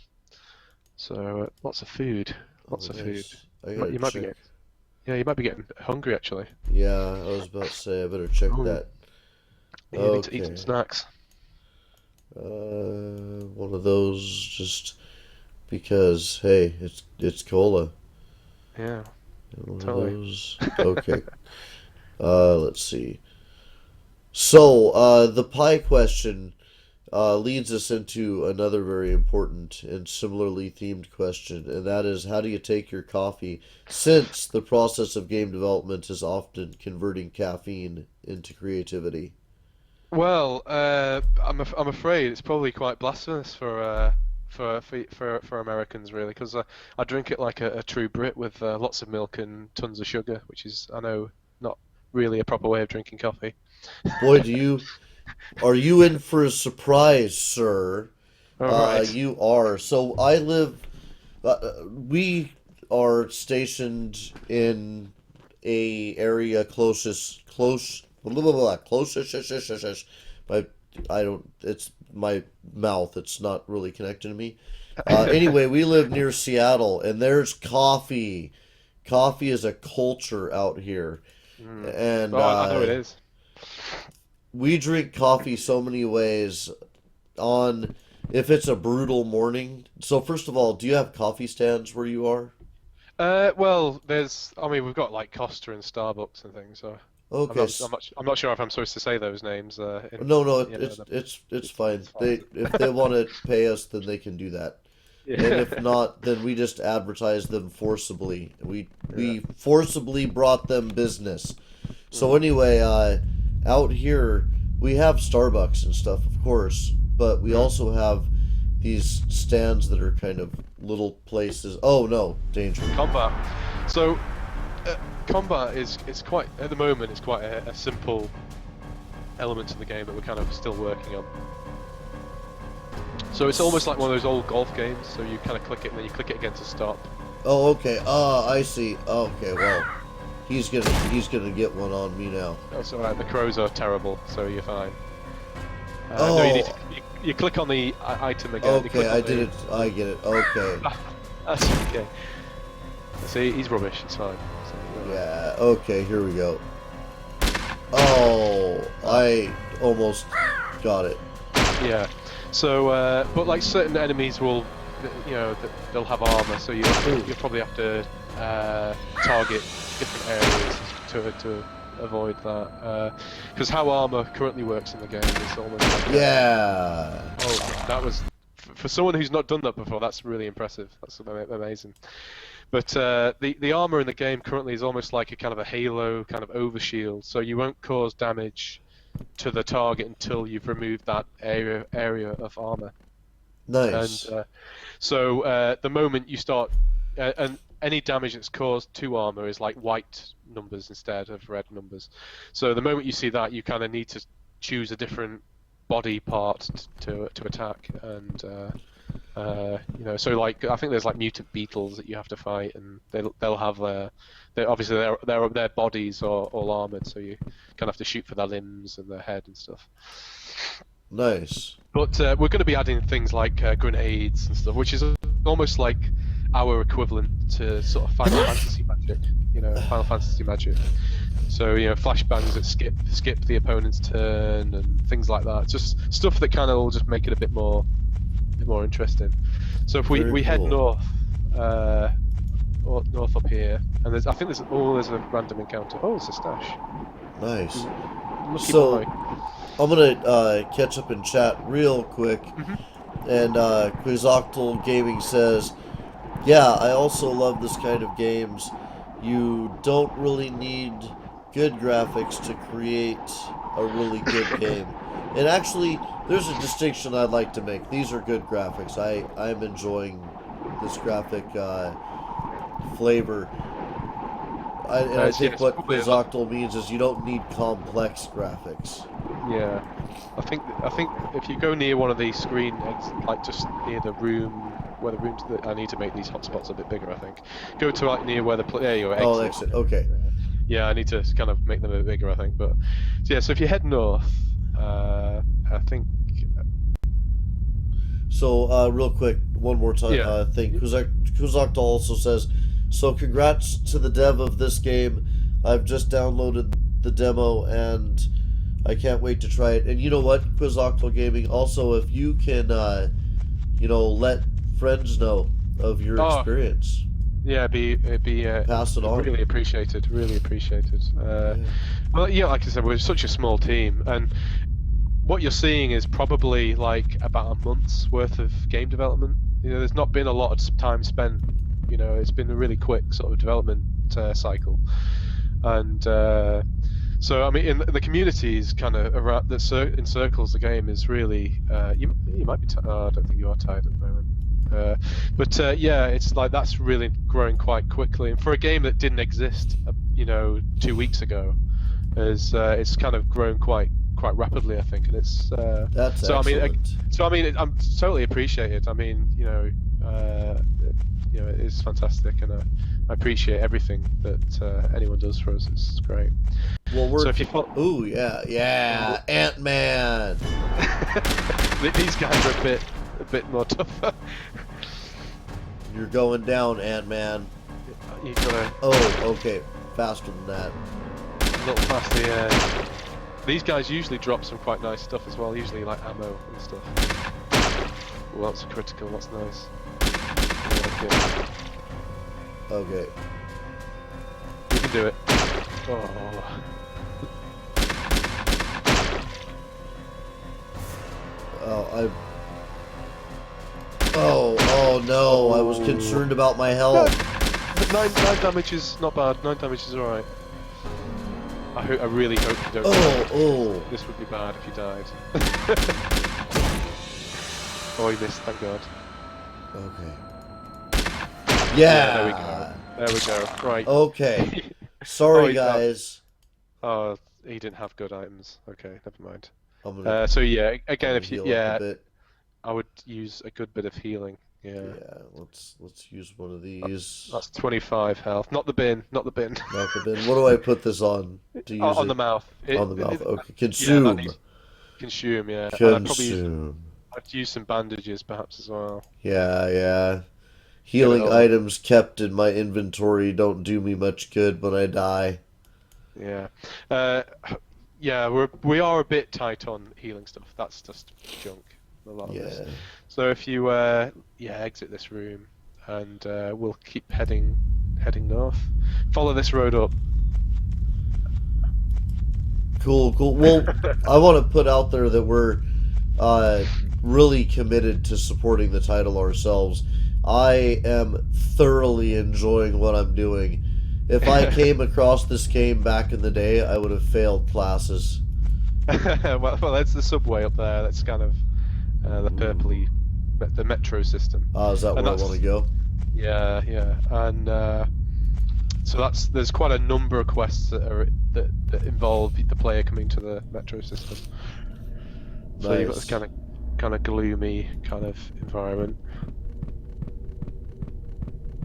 lots of food, Oh, lots of food. nice. I gotta You might be check. getting, yeah, you might be getting hungry actually. Yeah, I was about to say I better check Oh, that. you need to eat some Okay. snacks. One of those just because hey, it's cola. Yeah, One of totally. those. Okay. Let's see. So, the pie question leads us into another very important and similarly themed question, and that is how do you take your coffee since the process of game development is often converting caffeine into creativity? Well, I'm afraid it's probably quite blasphemous for Americans really, because I drink it like a true Brit with lots of milk and tons of sugar, which is I know not really a proper way of drinking coffee. Boy, are you in for a surprise, sir? All right. You are. So we are stationed in a area blah, blah, blah, blah, closest, my, I don't, it's my mouth, it's not really connected to me. Anyway, we live near Seattle and there's coffee. Coffee is a culture out here. Mm. And, Oh, I know it is. We drink coffee so many ways on if it's a brutal morning. So first of all, do you have coffee stands where you are? Well, I mean, we've got like Costa and Starbucks and things, so Okay. I'm not sure if I'm supposed to say those names. No, no, You know, it's fine. it's fine. They if they want to pay us, then they can do that. And Yeah, if not, then we just advertise them forcibly. yeah. We forcibly brought them business. So Mm. anyway, out here we have Starbucks and stuff, of course, but we Mm. also have these stands that are kind of little places. Oh no, danger. Combat. So, uh, combat is quite at the moment. It's quite a simple element to the game that we're kind of still working on. So it's almost like one of those old golf games. So you kind of click it and then you click it again to stop. Oh, okay. I see. Okay, well, he's gonna get one on me now. That's alright. The crows are terrible, so you're fine. No, you need Oh, to you click on the item again. You click okay, on I did it. I get it. Okay. That's okay. See, he's rubbish. It's fine. So, Yeah, okay, here we go. Oh, I almost got it. yeah. So, but like certain enemies will, you know, they'll have armor, so you'll probably have to target different areas to avoid that. Because how armor currently works in the game is almost like Yeah. oh, that was for someone who's not done that before. That's really impressive. That's amazing. But the armor in the game currently is almost like a kind of a halo, kind of overshield, so you won't cause damage to the target until you've removed that area of armor. Nice. And so the moment you start, and any damage that's caused to armor is like white numbers instead of red numbers. So the moment you see that, you kind of need to choose a different body part to attack, and you know, so like I think there's like mutant beetles that you have to fight, and they'll have obviously their bodies are all armored, so you kind of have to shoot for their limbs and their head and stuff. Nice. But we're going to be adding things like grenades and stuff, which is almost like our equivalent to sort of Final Fantasy magic, you know, Final Fantasy magic. So you know, flashbangs that skip the opponent's turn and things like that. Just stuff that kind of will just make it a bit more interesting. So if Very we head cool. north, north up here, and there's there's a random encounter. Oh, it's a stash. Nice. Lucky So boy. I'm gonna catch up in chat real quick, and Quizoctal Gaming says, "Yeah, I also love this kind of games. You don't really need good graphics to create a really good game. And actually, there's a distinction I'd like to make. These are good graphics. I'm enjoying this graphic flavor. I think It's what probably Quizoctal means is you don't need complex graphics. yeah. I think if you go near one of these like just near the room where the rooms that I need to make these hotspots a bit bigger. I think go to like near where there you go, Oh, exit. exit. Okay. Yeah, I need to kind of make them a bit bigger. I think, but so yeah. So if you head north, I think So, real quick, one more time yeah. thing. Kuzakta also says, so congrats to the dev of this game. I've just downloaded the demo and I can't wait to try it. And you know what, Quizoctal Gaming, also, if you can, let friends know of your experience. Yeah, it'd be Pass it on. really appreciated. Really appreciated. Yeah. Well, yeah, like I said, we're such a small team, and what you're seeing is probably like about a month's worth of game development. You know, there's not been a lot of time spent. You know, it's been a really quick sort of development cycle, and so I mean, in the communities kind of around that encircles the game is really. You might be. I don't think you are tired at the moment. But yeah, it's like that's really growing quite quickly, and for a game that didn't exist, 2 weeks ago, it's kind of grown quite rapidly, I think, and it's That's so excellent. I mean, I'm totally appreciate it. I mean, it's fantastic, and I appreciate everything that anyone does for us. It's great. Well, we're... So if you Ooh, yeah, Ant-Man! these guys are a bit more tougher. You're going down, Ant-Man. You gotta Oh, okay. Faster than that. a little faster, yeah. These guys usually drop some quite nice stuff as well, usually like ammo and stuff. Well, that's critical, that's nice. Yeah, okay. Okay. You can do it. Oh. Oh, oh no, I was concerned about my health. Nine damage is not bad, 9 damage is alright. I really hope you don't die. Oh. This would be bad if you died. Oh, you missed, thank God. Okay. Yeah. There we go. There we go. Right. Okay. Sorry, Oh, guys. Oh, he didn't have good items. Okay, never mind. I'm gonna, So yeah, again, I'm if you gonna heal up a bit. I would use a good bit of healing. Yeah. Yeah. Let's use one of these. That's 25 health. Not the bin. Not the bin. Not the bin. What do I put this on to use On it? the mouth. On the mouth. Okay. Yeah, Consume. Consume. Yeah. Consume. I'd use some bandages perhaps as well. Yeah. Healing items kept in my inventory don't do me much good when I die. Yeah. Yeah, we are a bit tight on healing stuff. That's just junk. A lot of this. So if you exit this room, and we'll keep heading north. Follow this road up. Cool. Well, I want to put out there that we're really committed to supporting the title ourselves. I am thoroughly enjoying what I'm doing. If I came across this game back in the day, I would have failed classes. well, that's the subway up there. That's kind of the purpley, the metro system. Is that where I want to go? Yeah, and so there's quite a number of quests that involve the player coming to the metro system. So you've got this kind of gloomy kind of environment.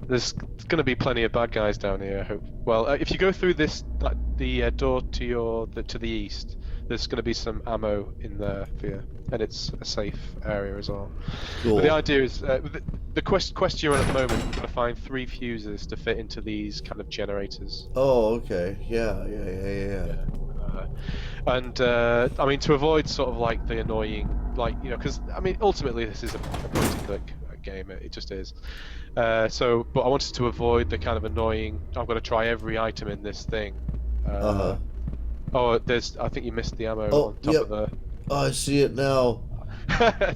There's going to be plenty of bad guys down here. I hope. Well, if you go through the door to the east, there's going to be some ammo in there for you, and it's a safe area as well. Cool. But the idea is the quest you're on at the moment. You're going to find 3 fuses to fit into these kind of generators. Oh, okay. Yeah. And I mean, to avoid sort of like the annoying, because I mean, ultimately this is a point-and-click game. It just is. But I wanted to avoid the kind of annoying. I'm going to try every item in this thing. Oh, I think you missed the ammo on top of the. Oh, I see it now.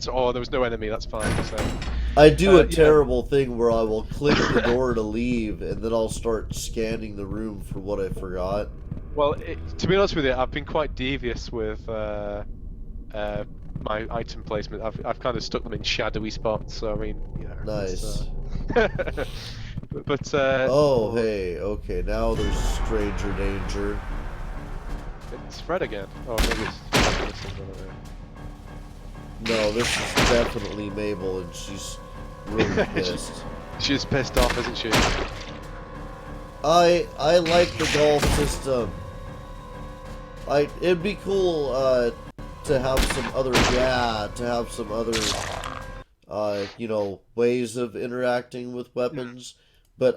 Oh, there was no enemy. That's fine. So. I do a terrible thing where I will click the door to leave, and then I'll start scanning the room for what I forgot. Well, to be honest with you, I've been quite devious with my item placement. I've kind of stuck them in shadowy spots. So I mean, nice. But hey, okay. Now there's stranger danger. It's Fred again. Oh, maybe it's. No, this is definitely Mabel, and she's really pissed. She's pissed off, isn't she? I like the golf system. It'd be cool to have some other ways of interacting with weapons, but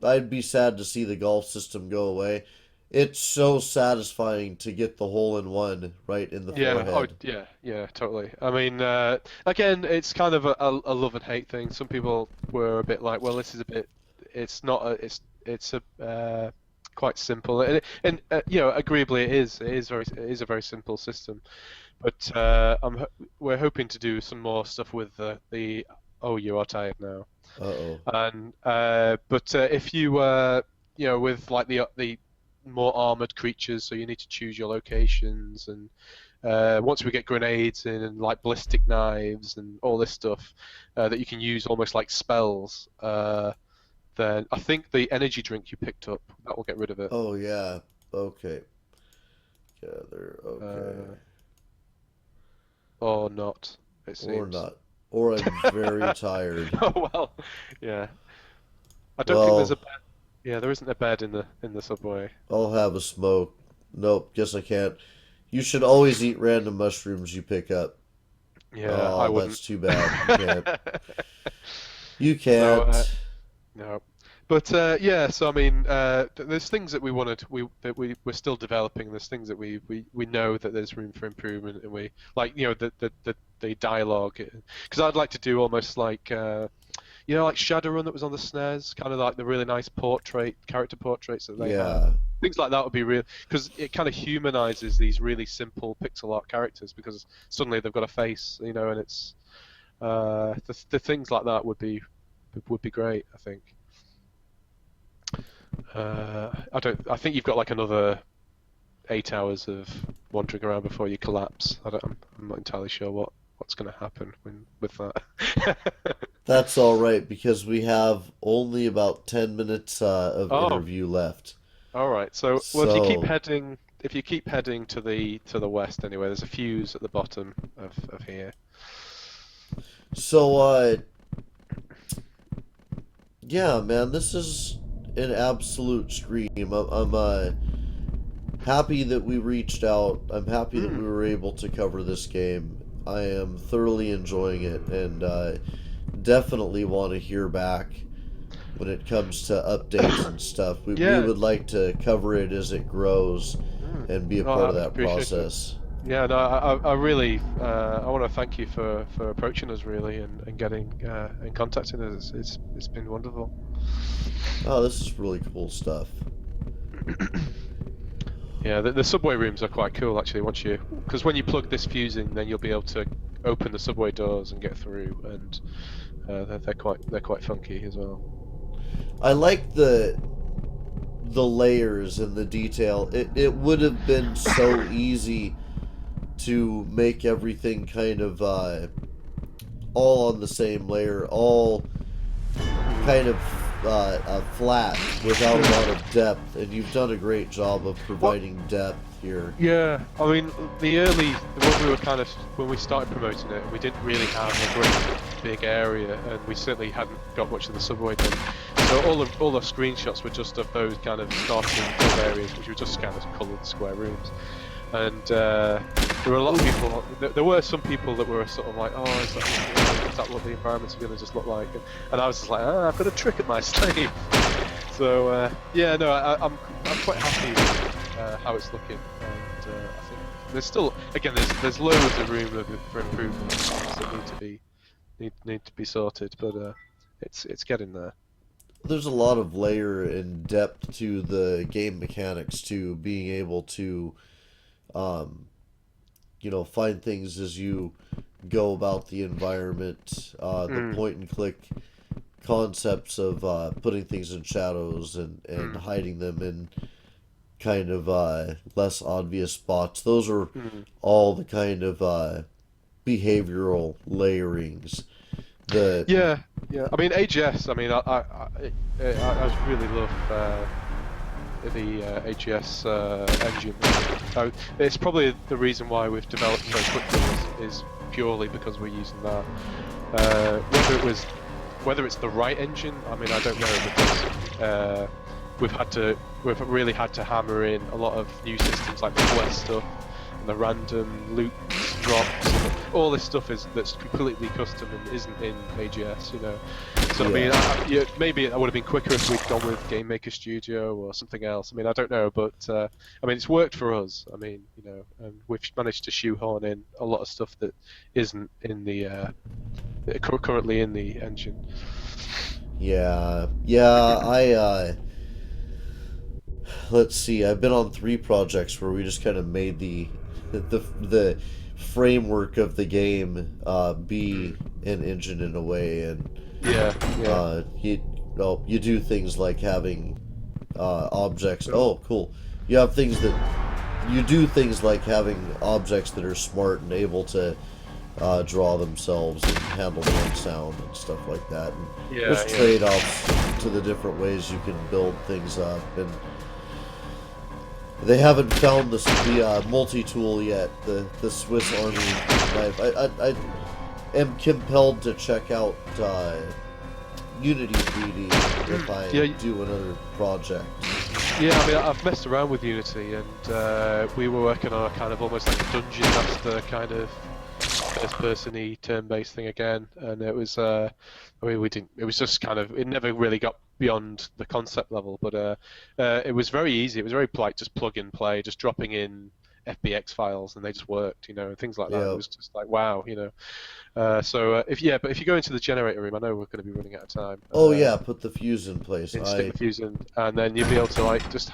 I'd be sad to see the golf system go away. It's so satisfying to get the hole-in-one right in the forehead. Yeah, totally. I mean, again, it's kind of a love and hate thing. Some people were a bit like, well, this is a bit. It's not. It's quite simple, and agreeably, it is a very simple system. But we're hoping to do some more stuff with the. Oh, you are tired now. And but if you with like the more armored creatures, so you need to choose your locations, and once we get grenades in and like ballistic knives and all this stuff that you can use almost like spells, then I think the energy drink you picked up, that will get rid of it. Oh yeah, okay. Gather, okay. Or not, it seems. Or not. Or I'm very tired. Oh well, yeah. I don't think there's a bed. Yeah, there isn't a bed in the subway. I'll have a smoke. Nope, guess I can't. You should always eat random mushrooms you pick up. Yeah, I wouldn't. That's too bad. You can't. No. But yeah, so I mean, there's things that we wanted, we're still developing. There's things that we know that there's room for improvement, and we like the dialogue. Because I'd like to do almost like like Shadowrun that was on the SNES, kind of like the really nice character portraits that they have. Yeah. Things like that would be real, because it kind of humanizes these really simple pixel art characters, because suddenly they've got a face, and it's the things like that would be great, I think. I think you've got like another 8 hours of wandering around before you collapse. I'm not entirely sure what's going to happen with that. That's all right because we have only about 10 minutes of Oh, interview left. all right. So, well, So, if you keep heading to the west anyway, there's a fuse at the bottom of here. so, yeah, man, this is an absolute stream. I'm happy that we reached out. I'm happy that we Mm. were able to cover this game. I am thoroughly enjoying it and definitely want to hear back when it comes to updates and stuff. We Yeah. would like to cover it as it grows Mm. and be a No, part of I that appreciate it. process. Yeah, no, I really I want to thank you for approaching us really and getting and contacting us. It's been wonderful. Oh, this is really cool stuff. Yeah, the subway rooms are quite cool actually. Because when you plug this fuse in, then you'll be able to open the subway doors and get through, and they're quite funky as well. I like the layers and the detail. It would have been so easy to make everything kind of all on the same layer, all kind of flat without a lot of depth, and you've done a great job of What? providing depth here. Yeah, I mean when we started promoting it, we didn't really have a great big area, and we certainly hadn't got much of the subway done. So all the screenshots were just of those kind of starting club areas, which were just kind of coloured square rooms. And there were a lot of people. There were some people that were sort of like, "Oh, is that what the environments are going to just look like?" And I was just like, "I've got a trick up my sleeve." So yeah, no, I'm quite happy with how it's looking, and I think there's still there's loads of room for improvement that need to be sorted, but it's getting there. There's a lot of layer and depth to the game mechanics too, being able to um, find things as you go about the environment, the Mm, point and click concepts of putting things in shadows and mm, hiding them in kind of less obvious spots. Those are mm. all the kind of behavioral layerings. The Yeah, yeah. I mean, AGS. I mean, I really love the AGS engine. It's probably the reason why we've developed so quickly is purely because we're using that. Whether it's the right engine, I mean, I don't know, because we've really had to hammer in a lot of new systems like the Quest stuff and the random loot drops and all this stuff that's completely custom and isn't in AGS, So I mean, yeah. maybe it would have been quicker if we'd gone with Game Maker Studio or something else. I mean, I don't know, but I mean, it's worked for us. I mean, and we've managed to shoehorn in a lot of stuff that isn't in the currently in the engine. Yeah, I let's see. I've been on 3 projects where we just kind of made the framework of the game be an engine in a way, and Yeah, yeah. you do things like having objects. Oh, cool. You have things that you do things like having objects that are smart and able to draw themselves and handle their own sound and stuff like that. And Yeah, there's yeah. trade-offs to the different ways you can build things up, and they haven't found the multi-tool yet, the Swiss Army knife. I am compelled to check out Unity 3D if I Yeah, do another project. yeah. I mean, I've messed around with Unity, and we were working on a kind of almost like a dungeon master kind of first-person-y turn-based thing again, and it was. I mean, we didn't. It was just kind of. It never really got beyond the concept level, but it was very easy. It was very like just plug and play, just dropping in FBX files, and they just worked, and things like that. Yeah. It was just like wow. But if you go into the generator room, I know we're going to be running out of time. Oh yeah, put the fuse in place. Stick the fuse in, and then you'll be able to like just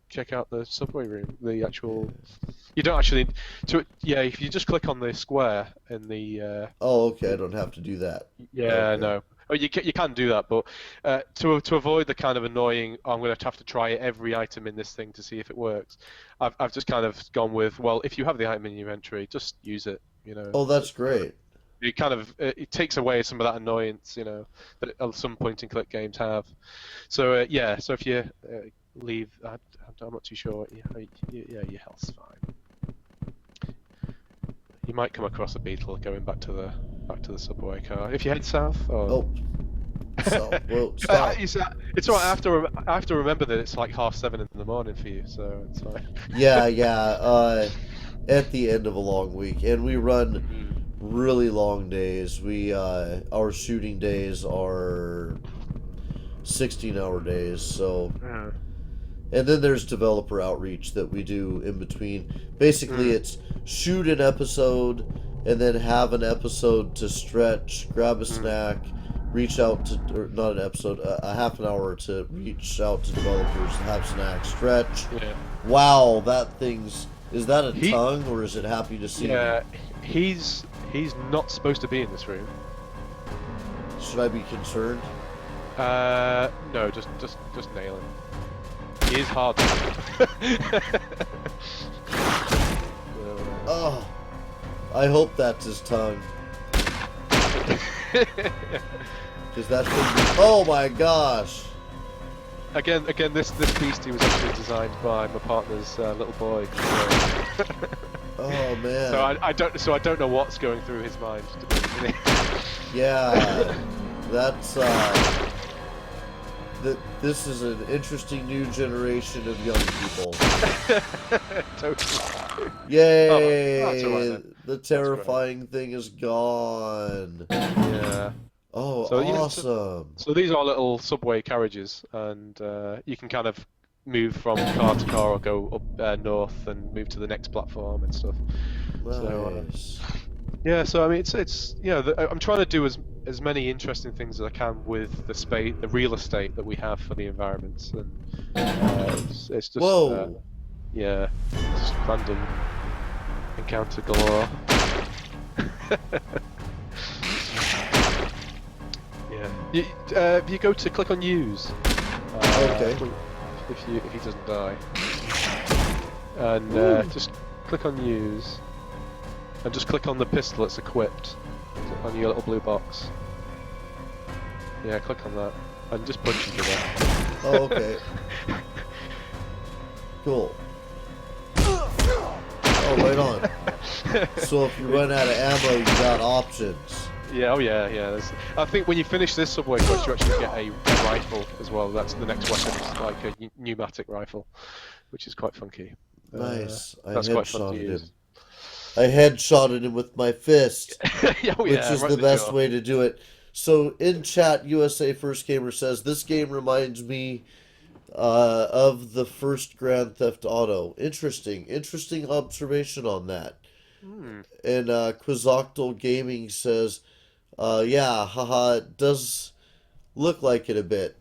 check out the subway room, the actual. You don't actually. If you just click on the square in the. Oh, okay. I don't have to do that. Yeah, Okay. no. Oh, you can do that, but to avoid the kind of annoying, I'm going to have to try every item in this thing to see if it works. I've just kind of gone with, well, if you have the item in your inventory, just use it. Oh, that's great. It kind of it takes away some of that annoyance, that some point-and-click games have. So so if you leave, I'm not too sure. Your health's fine. You might come across a beetle going back to the subway car. If you head south. Oh. Well, stop. It's all right. I have to remember that it's like 7:30 in the morning for you, so it's fine. Yeah. At the end of a long week, and we run really long days. Our shooting days are 16-hour days. So. And then there's developer outreach that we do in between. Basically, it's shoot an episode and then have an episode to stretch, grab a snack, reach out to, or not an episode, a half an hour to reach out to developers, have snacks, stretch. Yeah. Wow, is that a tongue or is it happy to see? Yeah, he's not supposed to be in this room. Should I be concerned? No, just nail him. He is hard. Oh, I hope that's his tongue. Because that's oh my gosh. Again, this beastie was actually designed by my partner's little boy. So. Oh man. So I don't know what's going through his mind. Yeah, that's this is an interesting new generation of young people. Totally. Yay! Oh, that's all right, then. The terrifying thing is gone. Yeah. Oh, So, awesome. So these are little subway carriages, and you can kind of move from car to car or go up north and move to the next platform and stuff. Nice. So I mean, it's I'm trying to do as many interesting things as I can with the real estate that we have for the environments, and it's just Whoa. just random encounter galore. Yeah. You go to click on use. Okay. If he doesn't die, and just click on use, and just click on the pistol that's equipped on your little blue box. Yeah, click on that, and just punch into that. Oh, okay. Cool. Oh, right on. So if you run out of ammo, you got options. Yeah, yeah. I think when you finish this subway quest, you actually get a rifle as well. That's the next weapon. It's like a pneumatic rifle, which is quite funky. Nice. That's quite fun to use. I headshotted him with my fist, which is right the in best jaw. way to do it. So in chat, USA First Gamer says, this game reminds me of the first Grand Theft Auto. Interesting observation on that. And Quizoctal Gaming says, yeah, haha, it does look like it a bit.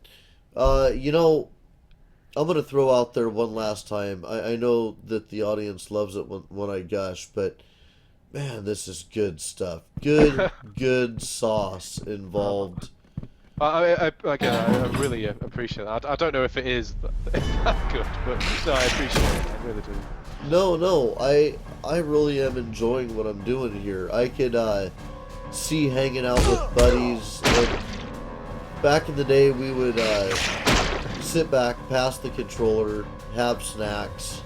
I'm going to throw out there one last time. I know that the audience loves it when I gush, but man, this is good stuff. Good sauce involved. I really appreciate that. I don't know if it is that good, but no, I appreciate it. I really do. No, I really am enjoying what I'm doing here. I could see hanging out with buddies. And back in the day, we would sit back, pass the controller, have snacks,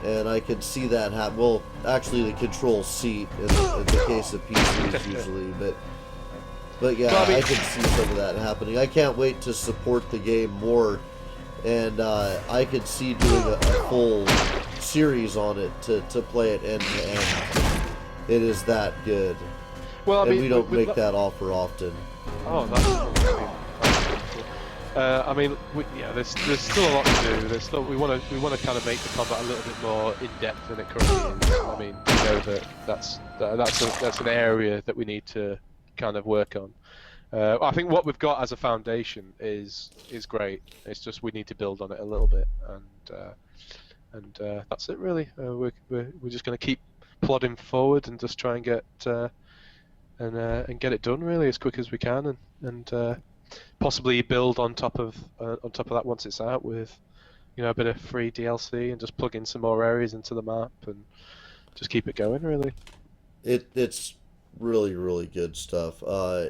and I could see that happen. Well, actually, the control seat in the case of PCs usually, but yeah, I could see some of that happening. I can't wait to support the game more, and I could see doing a full series on it to play it end to end. It is that good. Well, I And mean, we don't make with that offer often. oh, that's wonderful. Yeah, there's still a lot to do. There's still we want to kind of make the combat a little bit more in depth than it currently is. I mean, we know that's an area that we need to kind of work on. I think what we've got as a foundation is great. It's just we need to build on it a little bit, and that's it really. We're just going to keep plodding forward and just try and get and get it done really as quick as we can, and possibly build on top of that once it's out with, you know, a bit of free DLC and just plug in some more areas into the map and just keep it going really. It's really, really good stuff.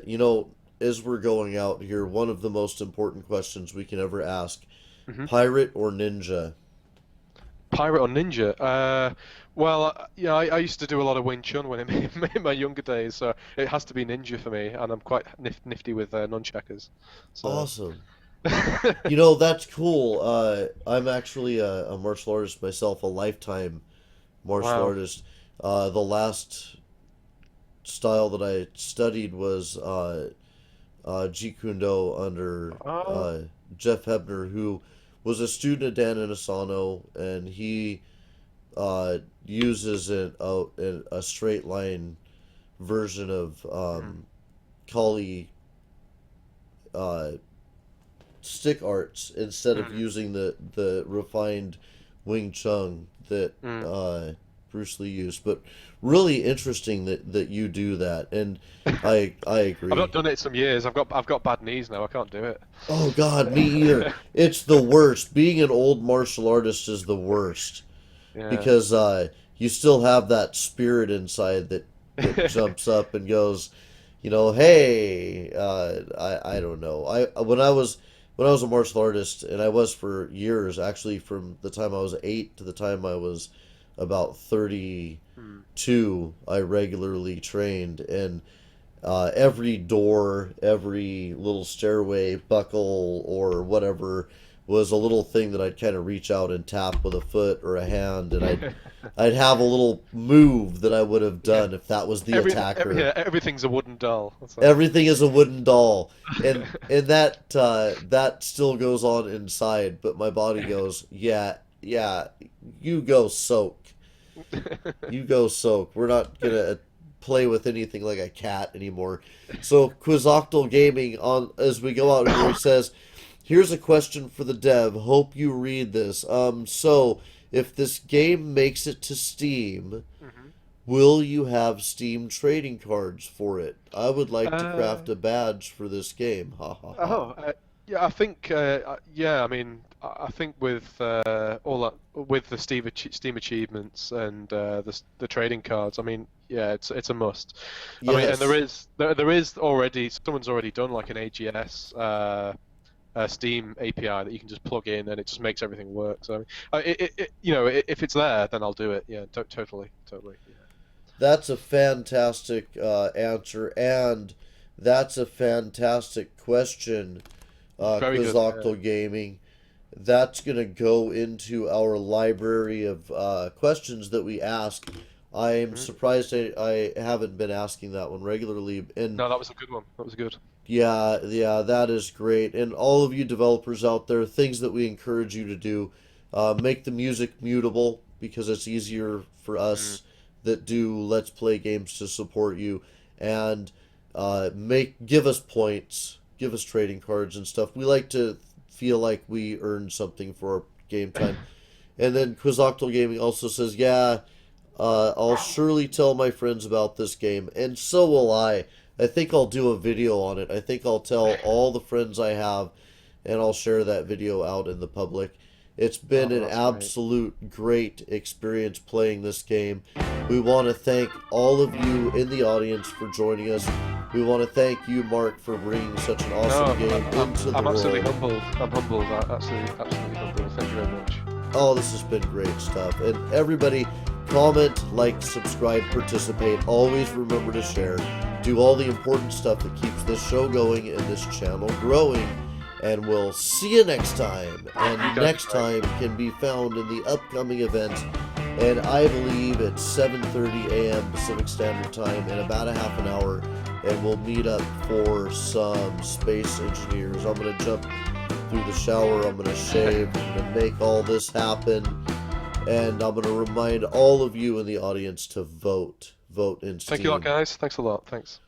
You know, as we're going out here, one of the most important questions we can ever ask: Hmm. pirate or ninja? Pirate or ninja? Yeah, I used to do a lot of Wing Chun when in my younger days, so it has to be ninja for me, and I'm quite nifty with nunchuckers. So, Awesome. You know, that's cool. I'm actually a martial artist myself, a lifetime martial wow. artist. The last style that I studied was Jeet Kune Do under Oh. Jeff Hebner, who was a student of Dan Inosanto, and he uses a straight line version of Mm, Kali uh, stick arts instead of mm, using the refined Wing Chun that mm. Bruce Lee used. But really interesting that you do that, and I I've agree. not done it in some years. I've got bad knees now. I can't do Oh God, me either. it. It's the worst. Being an old martial artist is the worst Yeah. because you still have that spirit inside that jumps up and goes, you know, hey, I don't know. When I was a martial artist, and I was for years, actually, from the time I was 8 to the time I was about Mm, 32, I regularly trained, and every door, every little stairway, buckle, or whatever was a little thing that I'd kind of reach out and tap with a foot or a hand, and I'd have a little move that I would have yeah. done if that was the attacker. Yeah, everything's a wooden doll. That's like. Everything is a wooden doll, and that still goes on inside, but my body goes, yeah, yeah, you go soak, you go soak. We're not gonna play with anything like a cat anymore. So Quizoctal Gaming on as we go out here, he says, "Here's a question for the dev. Hope you read this. So if this game makes it to Steam, Mhm. will you have Steam trading cards for it? I would like to Uh, craft a badge for this game. Ha ha ha." yeah, I think yeah, I mean, I think with all that with the Steam achievements and the trading cards, I mean, yeah, it's a must. I mean, and Yes. there is already someone's already done like an AGS Steam API that you can just plug in and it just makes everything work. So you know, if it's there, then I'll do it. Yeah, totally. Yeah. That's a fantastic answer, and that's a fantastic question, Very good. Yeah. Quizoctal Gaming. That's going to go into our library of questions that we ask. I'm Mhm. surprised I haven't been asking that one regularly. And No, that was a good one. That was good. yeah, yeah, that is great. And all of you developers out there, things that we encourage you to do, make the music mutable because it's easier for Mm. us that do Let's Play games to support you. And give us points, give us trading cards and stuff. We like to feel like we earned something for our game time. And then Quizoctal Gaming also says, yeah, I'll surely tell my friends about this game, and so will I. I think I'll do a video on it. I think I'll tell all the friends I have, and I'll share that video out in the public. It's been Oh, an that's great. absolute great experience playing this game. We want to thank all of you in the audience for joining us. We want to thank you, Mark, for bringing such an No, awesome game into the I'm absolutely world. humbled. I'm humbled. Absolutely humbled. Thank you very much. Oh, this has been great stuff. And everybody, comment, like, subscribe, participate. Always remember to share. Do all the important stuff that keeps this show going and this channel growing. And we'll see you next time. You And guys next are great. time can be found in the upcoming event And I believe it's 7:30 a.m. Pacific Standard Time in about a half an hour, and we'll meet up for some space engineers. I'm gonna jump through the shower, I'm gonna shave, I'm gonna make all this happen, and I'm gonna remind all of you in the audience to vote in Steam. Thank you a lot, guys. Thanks a lot. Thanks.